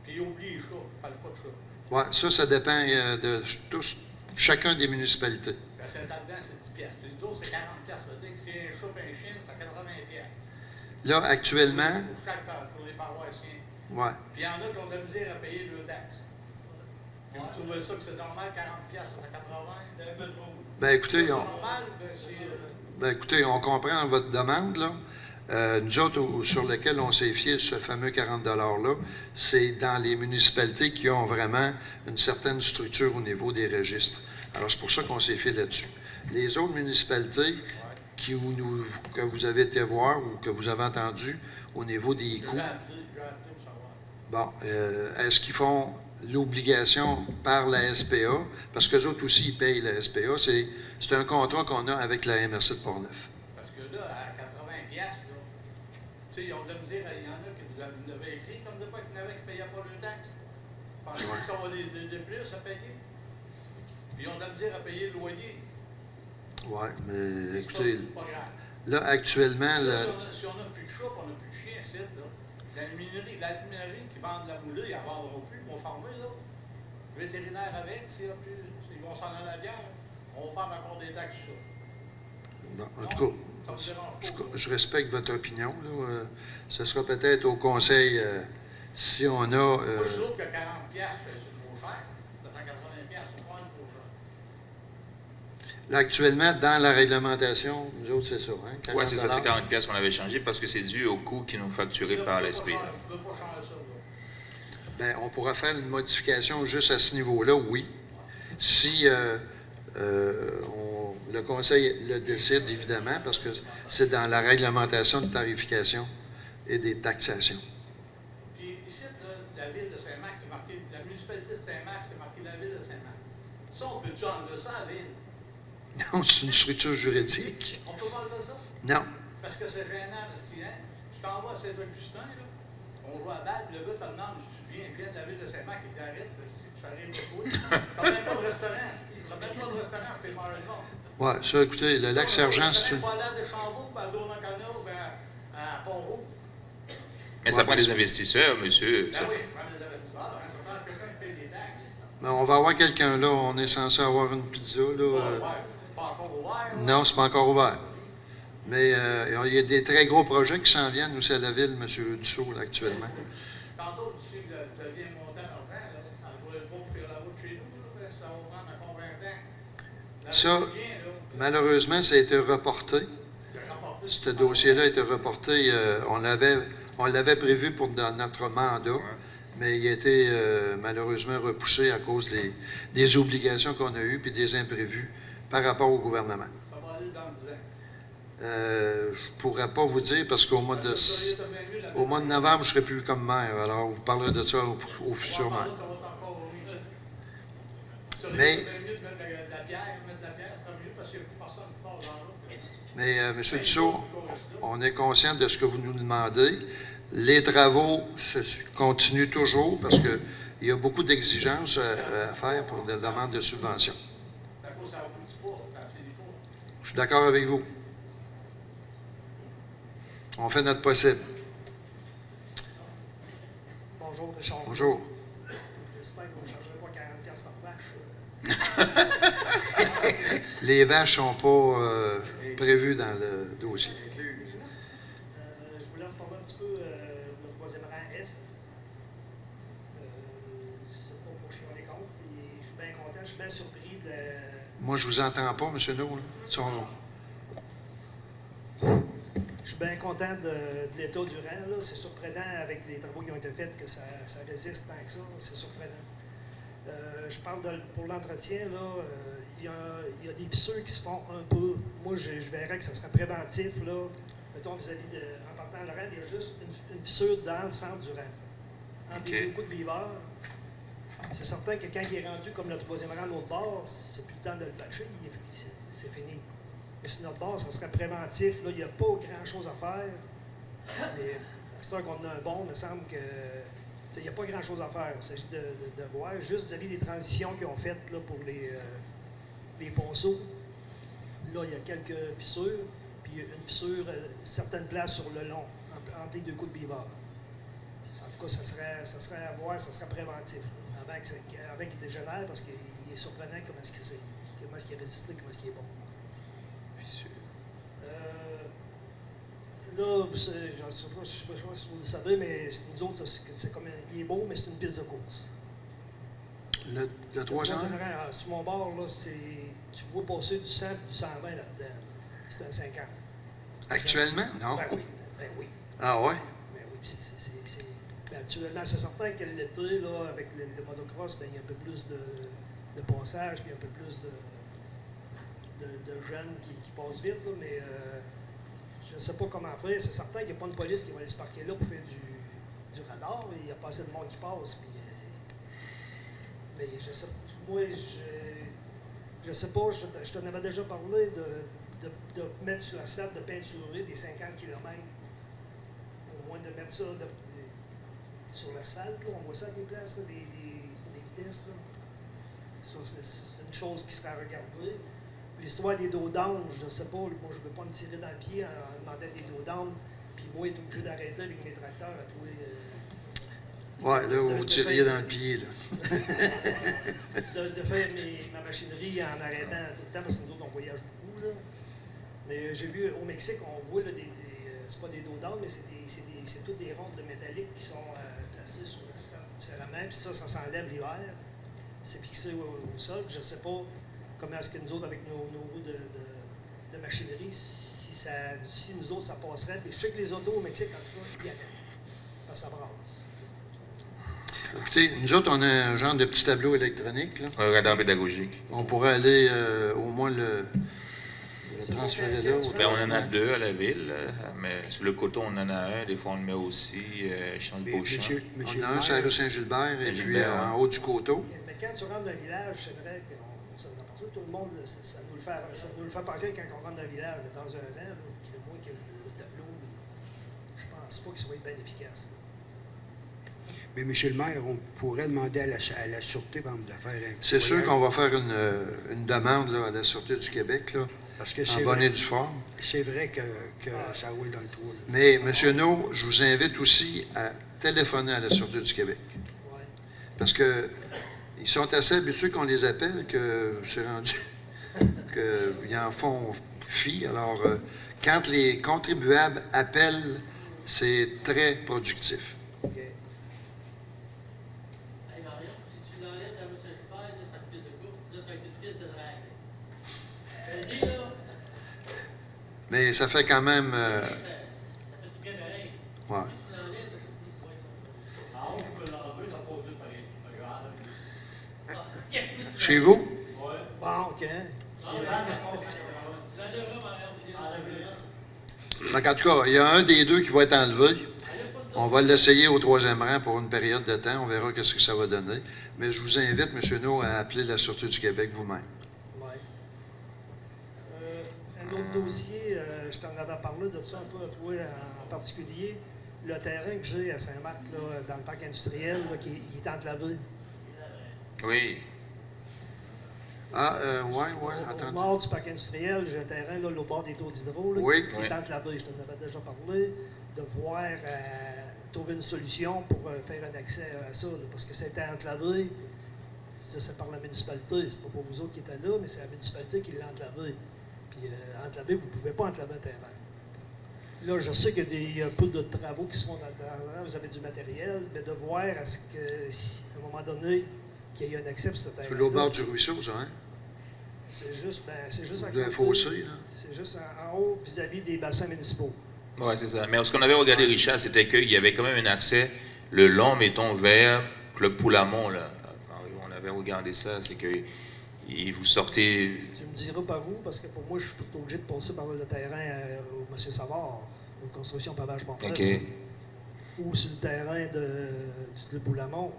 Puis ils oublient les chats. Ils ne parlent pas de chats. Oui, ça dépend de chacun des municipalités. Puis à Saint-Albert, c'est 10 piastres. Les autres, c'est 40 piastres. Ça veut dire que si un chat et un chien, c'est 80 piastres. Là, actuellement, Pour les paroissiens. ouais. Puis il y en a qui ont de la misère à payer le taxe. Puis vous trouvez ça que c'est normal, 40 piastres, ça fait 80? C'est un peu trop. Ben écoutez, C'est on, normal, c'est... ben, écoutez, on comprend votre demande, là. Nous autres, sur lesquels on s'est fié, ce fameux 40 $-là, c'est dans les municipalités qui ont vraiment une certaine structure au niveau des registres. Alors, c'est pour ça qu'on s'est fié là-dessus. Les autres municipalités que vous avez été voir ou que vous avez entendu au niveau des coûts, J'ai appelé pour savoir. bon, est-ce qu'ils font l'obligation par la SPA? Parce qu'eux autres aussi, ils payent la SPA. C'est un contrat qu'on a avec la MRC de Portneuf. Parce que là, à 80 piastres, là, tu sais, ils ont de la misère, il y en a qui vous avez écrit comme de quoi qu'ils n'avaient qui ne payaient pas le taxe. Pensez-vous que ça va les aider plus à payer? Puis ils ont de la misère à payer le loyer. Oui, mais C'est écoutez, pas grave. là, actuellement, Là, si on n'a plus de chats, on n'a plus de chiens, c'est là. La minerie qui vend de la moulée, ils ne vendront plus, ils vont farmer, là. Le vétérinaire avec, s'il y a plus, ils vont s'en aller à la bière. On parle encore des taxes, ça. bon, en tout cas, Ça me dérange pas. je respecte votre opinion. Là. Ce sera peut-être au conseil si on a... Moi, je trouve que 40 piastres, c'est trop cher. Ça fait 80 piastres, c'est pas trop cher. Là, actuellement, dans la réglementation, nous autres, c'est ça. Hein, 40 Oui, c'est ça, c'est $. 40 piastres qu'on avait changé parce que c'est dû au coût qui nous facturé par l'esprit. On ne peut pas changer ça, là. Bien, on pourra faire une modification juste à ce niveau-là, oui. Si le conseil le décide, évidemment, parce que c'est dans la réglementation de tarification et des taxations. Puis ici, là, la ville de Saint-Marc, c'est marqué, la municipalité de Saint-Marc, c'est marqué la ville de Saint-Marc. Ça, on peut-tu enlever ça à la ville? Non, c'est une structure juridique. On peut pas enlever ça? Non. Parce que c'est gênant, le style. Tu t'en vas à Saint-Augustin, là, on joue à balle, puis le gars te demande si tu viens de la ville de Saint-Marc, il t'arrête, si tu fais rien de toi. T'as même pas de restaurant, style. T'as même pas de restaurant pour faire manger le monde. Oui, ça, écoutez, le lac Sergent, c'est Tu une... vas aller à Deschambault, puis à Donnacona, ou à Pont-Rouge. Mais ça prend des investisseurs, monsieur. Ben oui, c'est pas des investisseurs, hein, ça prend quelqu'un qui paye des taxes. Mais on va avoir quelqu'un là, on est censé avoir une pizza, là. Pas encore ouvert. là. Non, c'est pas encore ouvert. Mais il y a des très gros projets qui s'en viennent aussi à la ville, M. Dussault, là, actuellement. Tantôt, tu sais que tu viens monter en argent, là. On doit pas faire la route chez nous, là, parce que ça va prendre encore 20 ans. La Ça, route qui vient, là, malheureusement, ça a été reporté. c'est rapporté. Ce dossier-là a été reporté. On l'avait prévu pour dans notre mandat, mais il a été malheureusement repoussé à cause des obligations qu'on a eues et des imprévus par rapport au gouvernement. Ça va aller dans 10 ans. Je ne pourrais pas vous dire parce qu'au mois de novembre, je ne serai plus comme maire. Alors, vous parlerez de ça au futur maire. Ça va être encore mieux. Ça aurait Mais- été mieux de mettre de la bière, ça serait mieux parce qu'il n'y a plus personne qui passe dans la route. Mais, M. Dussault, on est conscient de ce que vous nous demandez. Les travaux continuent toujours parce qu'il y a beaucoup d'exigences à faire pour la demande de subvention. C'est à cause ça aboutit pas, ça fait des fois. Je suis d'accord avec vous. On fait notre possible. Bonjour, Richard. Bonjour. J'espère qu'on ne chargerait pas 40$ par vache. Les vaches ne sont pas prévues dans le dossier. Je voulais vous parler un petit peu le troisième rang Est. C'est pas pour chialer contre. Je suis bien content, je suis bien surpris de la... Moi, je vous entends pas, M. No. Je suis bien content de l'état du rang. Là. C'est surprenant avec les travaux qui ont été faits que ça résiste tant que ça. C'est surprenant. Je parle pour l'entretien. Il y a des fissures qui se font un peu. Moi, je verrais que ça serait préventif. Là. Mettons, vis-à-vis en partant le rang, il y a juste une fissure dans le centre du rang. Entre les deux coups de beaver. C'est certain que quand il est rendu comme le troisième rang de l'autre bord, c'est plus le temps de le patcher. C'est fini. Mais sur notre bord, ça serait préventif. Là, il n'y a pas grand-chose à faire. Mais à cette heure qu'on a un bon, il me semble que il n'y a pas grand-chose à faire. Il s'agit de voir. Juste vis-à-vis des transitions qu'ils ont faites là, pour les ponceaux. Là, il y a quelques fissures. Puis une fissure, certaines places sur le long, entre les deux coups de beaver. En tout cas, ça serait à voir, ça serait préventif. Avant qu'il dégénère, parce qu'il est surprenant comment est-ce qu'il est résisté, comment est-ce qu'il est bon. Là, je ne sais pas si vous le savez, mais nous autres, c'est comme il est beau, mais c'est une piste de course. Le troisième rang? Sur mon bord, là, tu vois passer du 100 et du 120 là-dedans. C'est un 50. Actuellement? Non. Ben oui. Ben oui. Ah ouais? Ben oui. Actuellement, c'est certain que l'été, là, avec le motocross, ben, il y a un peu plus de passage, puis un peu plus de jeunes qui passent vite, là, mais je ne sais pas comment faire. C'est certain qu'il n'y a pas de police qui va aller se parquer là pour faire du radar. Il n'y a pas assez de monde qui passe. Puis, mais je sais, moi, je sais pas, je t'en avais déjà parlé de mettre sur la slate de peinturer des 50 km. Au moins de mettre ça sur l'asphalte. On voit ça à des places, là, des vitesses. Là. Ça, c'est une chose qui serait à regarder. L'histoire des dos d'ange, je ne sais pas, moi je ne veux pas me tirer dans le pied en demandant des dos d'ange, puis moi être obligé d'arrêter avec mes tracteurs à trouver. Ouais, là, vous tiriez dans le pied, là. de faire ma machinerie en arrêtant tout le temps, parce que nous autres, on voyage beaucoup. Là. Mais j'ai vu au Mexique, on voit là, c'est pas des dos d'ange, mais c'est toutes des rondes de métallique qui sont placées sur le stand différemment, puis ça s'enlève l'hiver. C'est fixé au sol, je ne sais pas comment est-ce que nous autres, avec nos roues de machinerie, si nous autres, ça passerait. Et je sais que les autos au Mexique, en tout cas, il y a ça brasse. Écoutez, nous autres, on a un genre de petit tableau électronique, là. Un radar pédagogique. On pourrait aller au moins c'est transférer quand- là. quand tu Ben, on rentres- en a deux à la ville, mais sur le coteau, on en a un. Des fois, on le met aussi champ de Mais Beauchamp. monsieur On le a un sur la maire, rue Saint-Gilbert et puis Saint-Gilbert, en haut du coteau. Mais quand tu rentres d'un village, c'est vrai que tout le monde, ça nous le fait penser quand on rentre d'un village. Mais dans un rang, là, moi que le tableau, je pense pas qu'il soit bien efficace. mais monsieur le maire, on pourrait demander à la Sûreté, par exemple, de faire un petit C'est sûr voyage, qu'on va faire une demande là, à la Sûreté du Québec, là, parce que en c'est bonne et vrai, due forme. c'est vrai que ça roule dans le trou. là. Mais, M. No, je vous invite aussi à téléphoner à la Sûreté du Québec. Ouais. Parce que ils sont assez habitués qu'on les appelle que c'est rendu qu'ils en font fi. Alors, quand les contribuables appellent, c'est très productif. OK. Hey Mario, si tu l'enlèves ta rue Saint-Hubert, là, ça te piste de course, là, ça va être une piste de drague. Je te le dis, là, Mais ça fait quand même... ça fait du bien pareil. ouais. Si tu l'enlèves, là, je te dis, ouais, ça. En haut, tu peux l'enlever, ça pose deux pareil. Regarde. Ah, yeah, oui, tu Chez l'enlèves. vous? Ouais. Bon, OK. Non, mais là, tu l'enlèveras, Mario, puis Donc, en tout cas, il y a un des deux qui va être enlevé. On va l'essayer au 3e rang pour une période de temps. On verra ce que ça va donner. Mais je vous invite, M. No, à appeler la Sûreté du Québec vous-même. Ouais. Un autre dossier, je t'en avais parlé de ça un peu à toi en particulier. Le terrain que j'ai à Saint-Marc, là, dans le parc industriel, là, qui est enclavé. Oui, Ah, ouais, Au attendez. nord du parc industriel, j'ai un terrain là, au bord des taux d'hydro, là, Oui. qui est Oui. enclavé. Je t'en avais déjà parlé, de voir, trouver une solution pour faire un accès à ça, là, parce que c'était enclavé. C'est par la municipalité, c'est pas pour vous autres qui étaient là, mais c'est la municipalité qui l'a enclavé. Puis enclavé, vous ne pouvez pas enclaver un terrain. Là, je sais qu'il y a un peu de travaux qui se font dans le terrain, vous avez du matériel, mais de voir à ce que, si, à un moment donné, qu'il y ait un accès pour ce terrain. C'est au bord du ruisseau, ça, hein? C'est juste à D'un côté. fossé, là. C'est juste en haut vis-à-vis des bassins municipaux. ouais, c'est ça. Mais ce qu'on avait regardé, Richard, c'était qu'il y avait quand même un accès le long, mettons, vers Club Poulamont, là. On avait regardé ça, c'est que vous sortez... Tu me diras par où, parce que pour moi, je suis plutôt obligé de passer par le terrain au M. Savard, aux constructions pavage Pont-Neuf, OK. ou sur le terrain du Club Poulamont.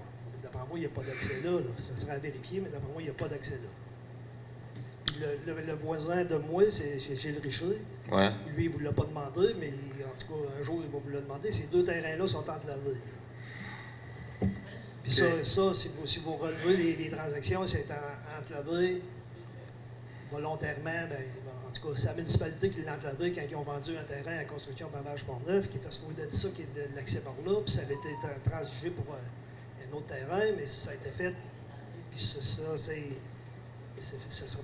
D'après moi, il n'y a pas d'accès là, là. Ça serait à vérifier, mais d'après moi, il n'y a pas d'accès là. Puis le voisin de moi, c'est Gilles Richer. Ouais. Lui, il ne vous l'a pas demandé, mais en tout cas, un jour, il va vous le demander. Ces deux terrains-là sont enclavés. Puis ça si vous relevez les transactions, c'est enclavé volontairement. Ben, en tout cas, c'est la municipalité qui l'a enclavé quand ils ont vendu un terrain à construction pavage Pont-Neuf, qui était supposé d'être ça, qui est de l'accès par là, puis ça avait été transigé pour un autre terrain, mais ça a été fait. Puis ça serait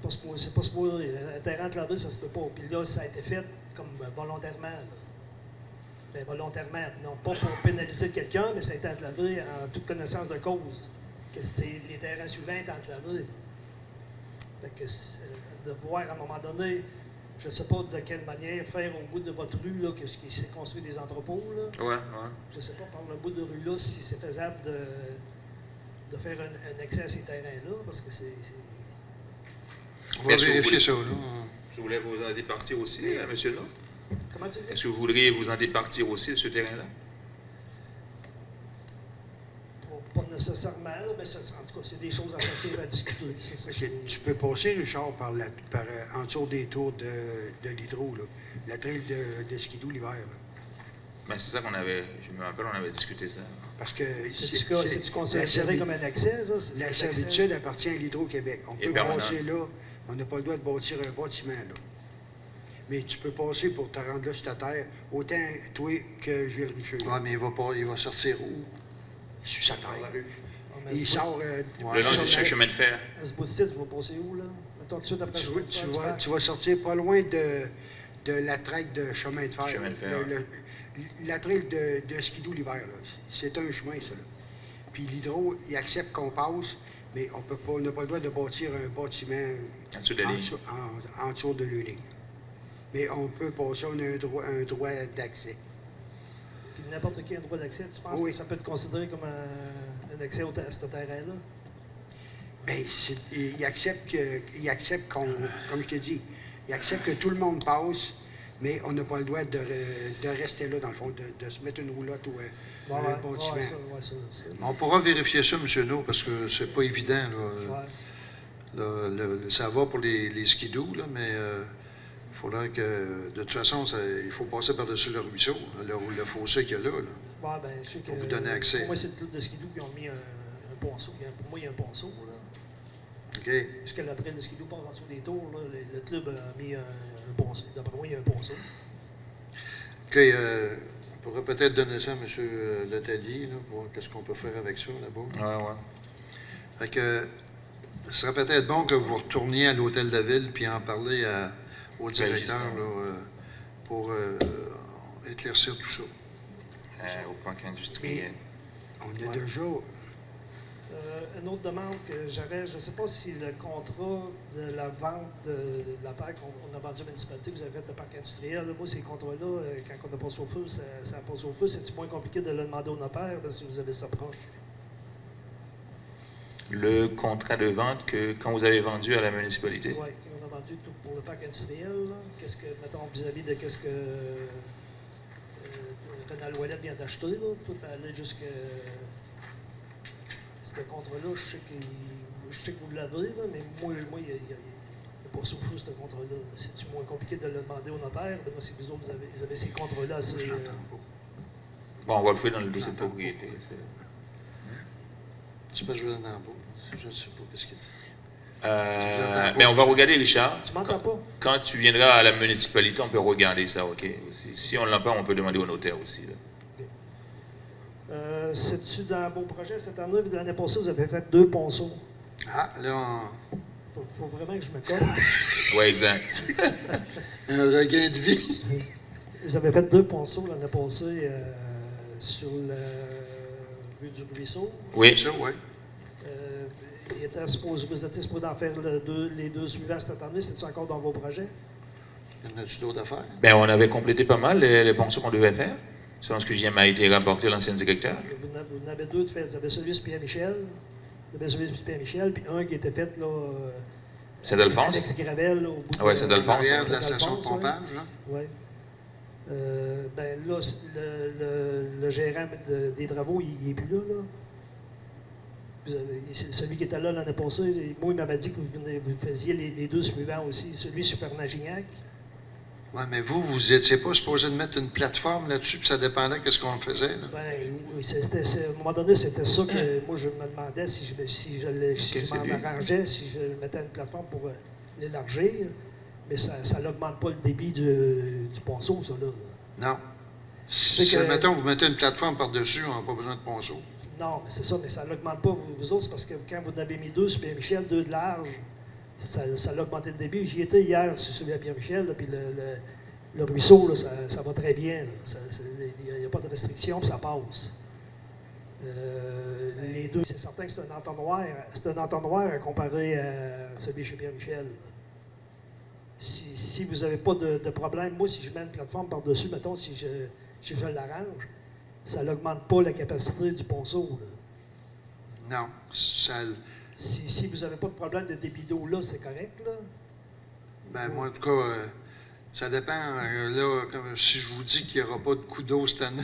pas supposé. C'est pas supposé. Un terrain enclavé, ça se peut pas. Puis là, ça a été fait comme volontairement. Là. Ben, volontairement, non pas pour pénaliser quelqu'un, mais ça a été enclavé en toute connaissance de cause. Que les terrains suivants étaient enclavés. Fait que de voir à un moment donné, je ne sais pas de quelle manière faire au bout de votre rue, là, qu'il s'est construit des entrepôts. Là. Ouais, ouais. Je ne sais pas par le bout de rue là si c'est faisable de faire un accès à ces terrains-là, parce que c'est. On va Est-ce que vous vérifier voulez- ça, là. Je voulais vous en départir aussi, monsieur, non? Comment tu dis? Est-ce que vous voudriez vous en départir aussi de ce terrain-là? Pas nécessairement, là, mais en tout cas, c'est des choses à sortir à discuter. Ça, Tu peux passer, Richard, en dessous des tours de l'hydro, là. La trail de skidoo l'hiver. là. Ben, c'est ça qu'on avait, je me rappelle, on avait discuté ça. Parce que C'est-tu considéré comme un accès? Là? C'est la un accès? servitude appartient à l'Hydro-Québec. On Et peut permanente. passer là, on n'a pas le droit de bâtir un bâtiment là. Mais tu peux passer pour te rendre là sur ta terre, autant toi que Gilles Richer. Ouais, mais il va sortir où? Sur sa terre. Ah, mais Il ce sort. Ouais. Le long du sur- chemin de fer. À ce bout de site, je vais passer où, là? Mettons tout de suite après Tu vas sortir pas loin de la traque de chemin de fer. Chemin de fer, La trail de skidoo l'hiver, là. C'est un chemin, ça. Là. Puis l'hydro, il accepte qu'on passe, mais on n'a pas le droit de bâtir un bâtiment En dessous de la ligne. en dessous de la ligne. Mais on peut passer, on a un droit d'accès. Puis n'importe qui a un droit d'accès. Tu penses Oui. que ça peut être considéré comme un accès à ce terrain-là? Bien, il accepte qu'on, comme je t'ai dit, Il accepte que tout le monde passe, mais on n'a pas le droit de rester là, dans le fond, de se mettre une roulotte ou un bâtiment. On pourra vérifier ça, M. No, parce que c'est pas évident. Là. Ça va pour les skidoo, là, mais il faudra que, de toute façon, il faut passer par-dessus le ruisseau, le fossé qu'il y a là. Ouais, ben, je sais que, pour vous donner accès. Pour moi, c'est le club de skidoo qui ont mis un ponceau. Pour moi, il y a un ponceau. Là. OK. Puisque la trail de skidoo passe en dessous des tours, là, le club a mis un ponceau. D'après moi, il y a un ponceau. OK. On pourrait peut-être donner ça à M. Letellier, là, pour voir qu'est-ce qu'on peut faire avec ça là-bas. Ouais. Fait que, ce serait peut-être bon que vous retourniez à l'hôtel de ville puis en parler au directeur là, pour éclaircir tout ça. Au parc industriel. On a déjà... Une autre demande que j'avais, je ne sais pas si le contrat de la vente de la PAC, on a vendu à la municipalité, vous avez fait le parc industriel. Là, moi, ces contrats-là, quand on a passé au feu, ça passe au feu. C'est-tu moins compliqué de le demander au notaire parce que vous avez ça proche? Le contrat de vente que quand vous avez vendu à la municipalité? Oui, on a vendu tout pour le parc industriel. Qu'est-ce que, mettons, vis-à-vis de qu'est-ce que Renal Ouellet vient d'acheter, là, tout allait jusqu'à... Ce contrat-là, je sais que vous l'avez, là, mais moi il n'y a pas sous feu, ce contrat-là. C'est-tu moins compliqué de le demander au notaire? Ben, moi, si vous autres, vous avez ces contrats-là assez... Bon, on va le faire dans le dossier de propriété. C'est pas que je vous l'entends pas. Je ne sais pas qu'est-ce qu'il dit. Mais on va regarder, Richard. Tu m'entends pas? Quand tu viendras à la municipalité, on peut regarder ça, OK? Si on ne l'a pas, on peut demander au notaire aussi. Là. C'est-tu dans vos projets cette année? L'année passée, vous avez fait 2 ponceaux. Ah, là, Faut vraiment que je me colle. Oui, exact. un regain de vie. Vous avez fait 2 ponceaux l'année passée sur le rue du Ruisseau. Oui. Ça, oui. Vous étiez supposé en faire les 2 suivants cette année. C'est-tu encore dans vos projets? Y en a-tu d'autres affaires? Ben, on avait complété pas mal les ponceaux qu'on devait faire, selon ce que m'a été rapporté l'ancien directeur. Vous en avez 2 de fait. Vous avez celui sur Pierre-Michel. Vous avez celui sur Pierre-Michel, puis un qui était fait là. Saint-Alphonse? Alex Gravel, au bout Oui, Saint-Alphonse. L'arrière de la station de Saint-Alphonse, pompage, là? Oui. Ben là, le gérant des travaux, il n'est plus là. Celui qui était là l'année passée, moi, il m'avait dit que vous faisiez les 2 suivants aussi, celui sur Fernagignac. Oui, mais vous n'étiez pas supposé de mettre une plateforme là-dessus, puis ça dépendait de ce qu'on faisait, là? Ben, oui, à un moment donné, c'était ça que moi, je me demandais si je m'en arrangeais, si je mettais une plateforme pour l'élargir, mais ça n'augmente pas le débit du ponceau, ça, là. Non. Si, mettons, vous mettez une plateforme par-dessus, on n'a pas besoin de ponceau. Non, mais c'est ça, mais ça n'augmente pas. Vous autres, c'est parce que quand vous en avez mis 2 sur Pierre-Michel, 2 de large, ça a augmenté le débit. J'y étais hier sur celui à Pierre-Michel, là, puis le ruisseau, là, ça va très bien. Il n'y a pas de restriction, puis ça passe. Les 2, c'est certain que c'est un entonnoir. C'est un entonnoir à comparer à celui chez Pierre-Michel. Si vous n'avez pas de problème, moi, si je mets une plateforme par-dessus, mettons, si je l'arrange, ça n'augmente pas la capacité du ponceau. Là. Non. Ça... Si vous n'avez pas de problème de débit d'eau là, c'est correct, là? Ben, moi, en tout cas, ça dépend. Là, si je vous dis qu'il n'y aura pas de coup d'eau cette année,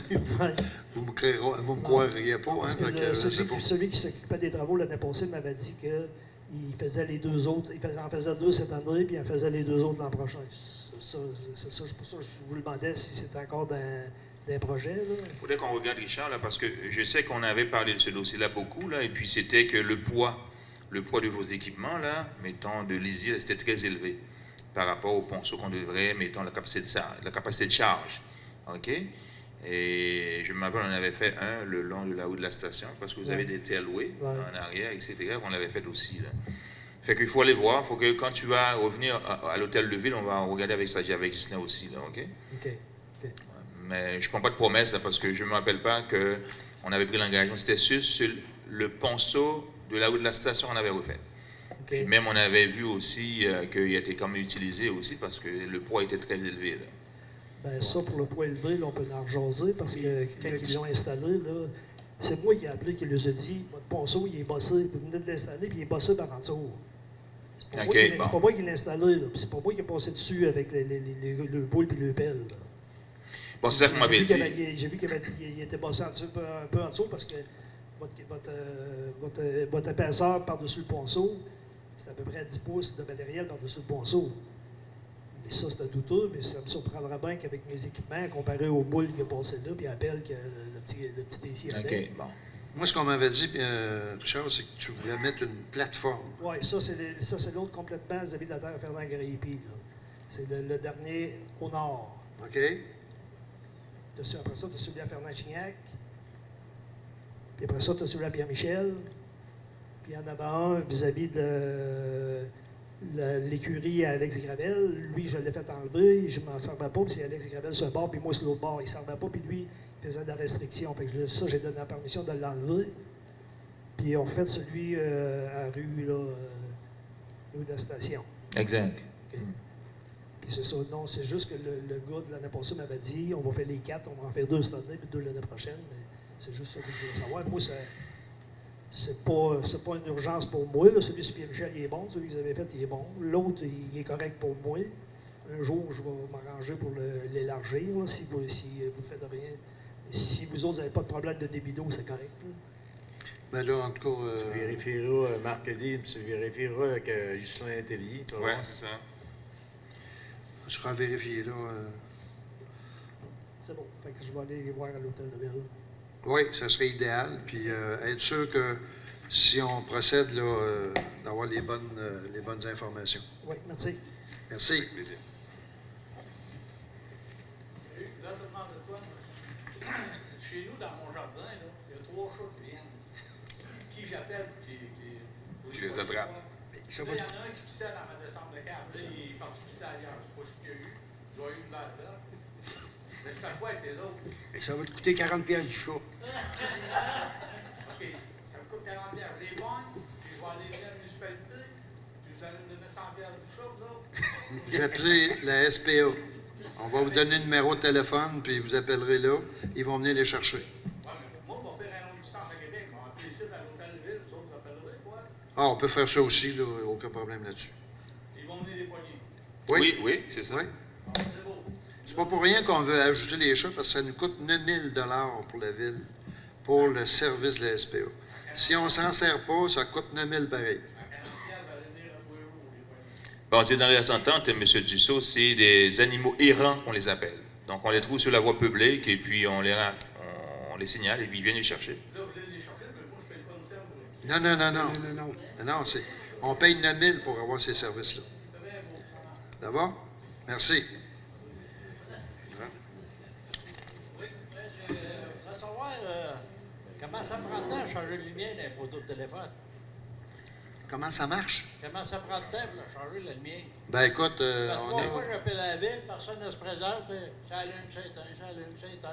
vous me croiriez pas. Parce hein, que celui qui s'occupait des travaux l'année passée m'avait dit qu'il faisait les 2 autres. Il en faisait 2 cette année, puis il en faisait les 2 autres l'an prochain. C'est pour ça que je vous demandais si c'était encore des projets. Il faudrait qu'on regarde, Richard, là, parce que je sais qu'on avait parlé de ce dossier-là beaucoup, là, et puis c'était que le poids de vos équipements, là, mettons, de lisier, c'était très élevé par rapport au ponceau qu'on devrait, mettons, la capacité de charge. OK? Et je me rappelle, on avait fait un le long de la route de la station, parce que vous avez des TLW en arrière, etc., qu'on l'avait fait aussi, là. Fait qu'il faut aller voir, il faut que quand tu vas revenir à l'hôtel de ville, on va regarder avec Gislain aussi, là, OK? OK. Mais je ne prends pas de promesse, là, parce que je ne me rappelle pas qu'on avait pris l'engagement. C'était sur le ponceau de la route de la station qu'on avait refait. Okay. Même on avait vu aussi qu'il était quand même utilisé aussi, parce que le poids était très élevé. Là. Ben ça, pour le poids élevé, là, on peut en rejaser, parce que quand ils l'ont installé, là, c'est moi qui ai appelé, qui les a dit, votre ponceau, il est bossé, vous venez de l'installer, puis il est bossé par en dessous. pas OK, moi qui l'ai- bon. c'est pas moi qui l'ai installé, là, puis c'est pas moi qui ai passé dessus avec le boule et le pelle. Là. Bon, c'est ça que vous m'avez dit. J'ai vu qu'il était bossé un peu en dessous parce que votre épaisseur par-dessus le ponceau, c'est à peu près 10 pouces de matériel par-dessus le ponceau. Mais ça, c'était douteux, mais ça me surprendra bien qu'avec mes équipements, comparé aux boules qui est passé là, puis à la pelle que le petit ici avec. OK, bon. Moi, ce qu'on m'avait dit, Richard, c'est que tu voulais mettre une plateforme. Oui, ça, c'est l'autre complètement vis-à-vis de la terre Fernand Grépy. C'est le dernier au nord. OK? Après ça, tu as celui à Fernand Chignac. Puis après ça, tu as celui à Pierre-Michel. Puis il y en a un vis-à-vis de l'écurie à Alex Gravel. Lui, je l'ai fait enlever. Je ne m'en servais pas. Puis c'est Alex Gravel sur un bord, puis moi sur l'autre bord. Il ne servait pas. Puis lui, il faisait de la restriction. Fait que ça, j'ai donné la permission de l'enlever. Puis on fait celui à rue, là, rue de la station. Exact. OK. Puis c'est ça. Non, c'est juste que le gars de l'année passée m'avait dit on va faire les 4, on va en faire 2 cette année, puis 2 l'année prochaine. Mais c'est juste ça que je voulais savoir. Moi, c'est pas une urgence pour moi. Là. Celui sur Pierre-Michel, il est bon. Celui que vous avez fait, il est bon. L'autre, il est correct pour moi. Un jour, je vais m'arranger pour l'élargir, là, si vous faites rien. Si vous autres n'avez pas de problème de débit d'eau, c'est correct. Là. Mais là, en tout cas, Tu vérifieras, Marc a dit, tu vérifieras avec Ghislain Tellier. Tu vas Ouais, voir. c'est ça. je serai vérifié, là. C'est bon. Fait que je vais aller les voir à l'hôtel de ville. Oui, ça serait idéal. Puis être sûr que si on procède, là, d'avoir les bonnes informations. Oui, merci. Merci. Avec plaisir. Là, je te demande de quoi? Chez nous, dans mon jardin, là, il y a 3 chats qui viennent. Qui j'appelle, Tu les attrapes. Ça Là, va il y en a un qui pissait dans ma descente de cave. Là, il est parti pisser ailleurs. Je sais pas ce qu'il y a eu. Il doit y avoir une balle là. Mais je fais quoi avec les autres? Ça va te coûter 40 pièces du chat. OK. Ça me coûte 40 pièces. Je les pogne, puis je vais aller venir à la municipalité, puis vous allez me donner 100 pièces du chat, vous autres? Vous appelez la SPA. On va vous donner le numéro de téléphone, puis vous appellerez là. Ils vont venir les chercher. Ouais, mais moi, on va faire un autre distance à Québec. On va appeler ici à l'hôtel de ville, vous autres, vous appellerez quoi? Ah, on peut faire ça aussi, là. Aucun problème là-dessus. Ils vont venir les poignées. Oui, oui, c'est ça. Oui. Ah, c'est beau. C'est pas pour rien qu'on veut ajouter les chats, parce que ça nous coûte 9 000 $ pour la ville, pour le service de la SPA. Si on s'en sert pas, ça coûte 9 000 pareil. À 40 pièces, vous allez venir à tous les jours, les poignées. Bon, c'est dans les ententes, M. Dussault, c'est des animaux errants qu'on les appelle. Donc, on les trouve sur la voie publique et puis on les signale et puis ils viennent les chercher. Là, vous voulez les chercher, mais moi, je ne paye pas une scène pour les. Non, non, non, non. Non. Non, on paye 9 000 pour avoir ces services-là. C'est bien beau. Ça va? Merci. Oui, je voudrais savoir comment ça prend le temps de changer de lumière dans les poteaux de téléphone. Comment ça marche? Comment ça prend le temps pour changer la lumière? Ben écoute, Parce que on moi, moi, a... j'appelle la ville, personne ne se présente, ça allume, ça éteint, ça allume, ça éteint.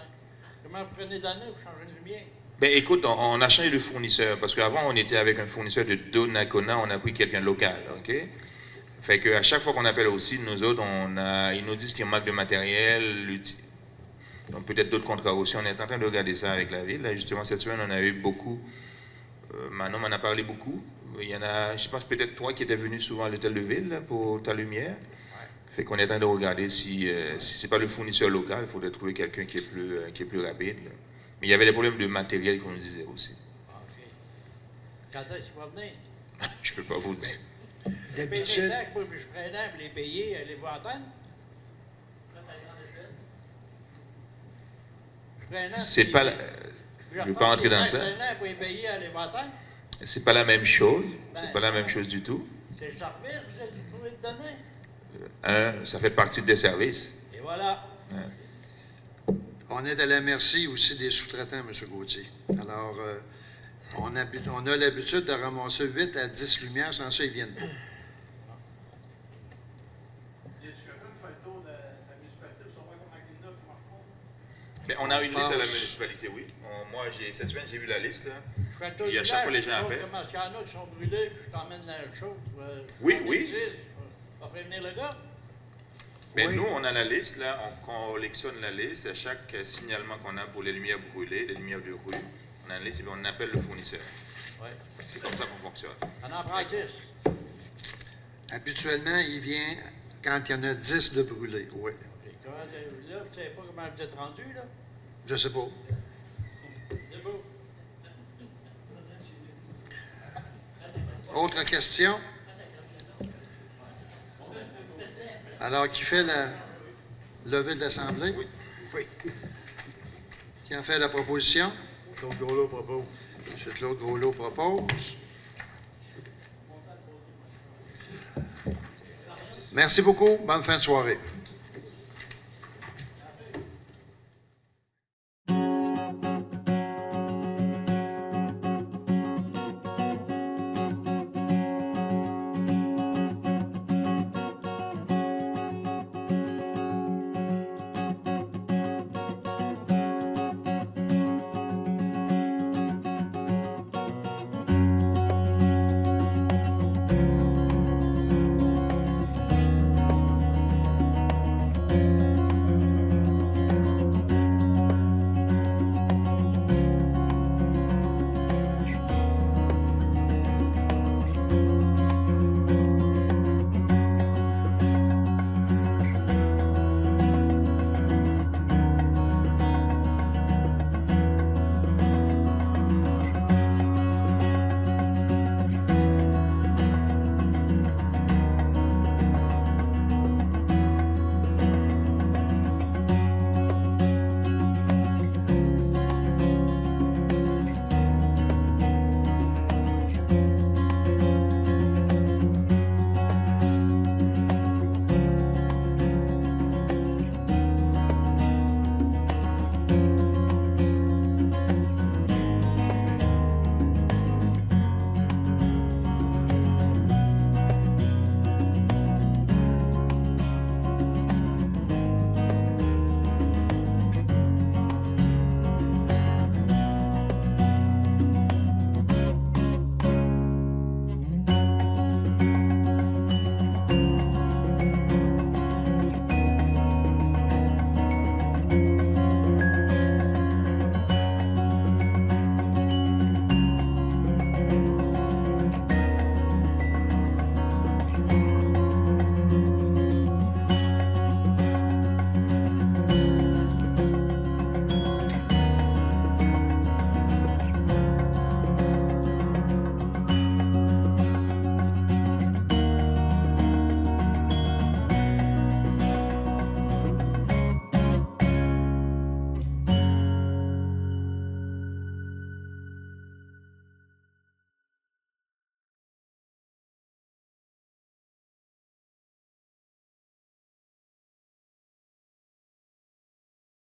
Comment vous prenez d'années pour changer de lumière? Ben écoute, on a changé de fournisseur parce qu'avant on était avec un fournisseur de Donnacona, on a pris quelqu'un de local, ok? Fait qu'à chaque fois qu'on appelle aussi, nous autres, ils nous disent qu'il manque de matériel, donc peut-être d'autres contrats aussi. On est en train de regarder ça avec la ville. Là, justement, cette semaine, on a eu beaucoup. Manon m'en a parlé beaucoup. Il y en a, je pense peut-être 3 qui étaient venus souvent à l'hôtel de ville là, pour ta lumière. Fait qu'on est en train de regarder si c'est pas le fournisseur local, il faudrait trouver quelqu'un qui est plus rapide. Là. Mais il y avait des problèmes de matériel qu'on nous disait aussi. OK. Quand est-ce qu'il va venir? Je peux pas vous le dire. Je paye des D'habitude, taxes, moi, puis je prends un an pour les payer, allez-vous entendre? Je prends un an C'est pour pas, les la- payer. je veux pas entrer dans ça. Je prends un an pour les payer, allez-vous entendre? C'est pas la même chose. C'est pas la même chose du tout. C'est le service que vous êtes supposé de donner. Ça fait partie des services. Et voilà. On est à la merci aussi des sous-traitants, M. Gauthier. Alors, on a l'habitude de ramasser 8 à 10 lumières, sans ça, ils viennent pas. Y a-tu quelqu'un qui fait le tour de la municipalité pour savoir comment il y en a qui marchent pas? Ben, on a une liste à la municipalité, oui. Moi, cette semaine, j'ai vu la liste. Là. Je fais le tour Puis à du chaque fois, village, les gens je vois appellent. comment il y en a qui sont brûlés, puis je t'emmène la chose. Oui, on oui. existe. On va faire venir le gars. Mais Oui. nous, on a la liste, là, on collectionne la liste. À chaque signalement qu'on a pour les lumières brûlées, les lumières de rue, on a une liste et puis on appelle le fournisseur. Oui. C'est comme ça qu'on fonctionne. On en prend 10. Habituellement, il vient quand il y en a 10 de brûlés, oui. Et comment, là, vous ne savez pas comment vous êtes rendu, là? Je sais pas. C'est beau. Autre question? Alors, qui fait la levée de l'Assemblée? Oui. Qui en fait la proposition? Donc, Gros propose. M. Claude Groslot propose. Merci beaucoup. Bonne fin de soirée.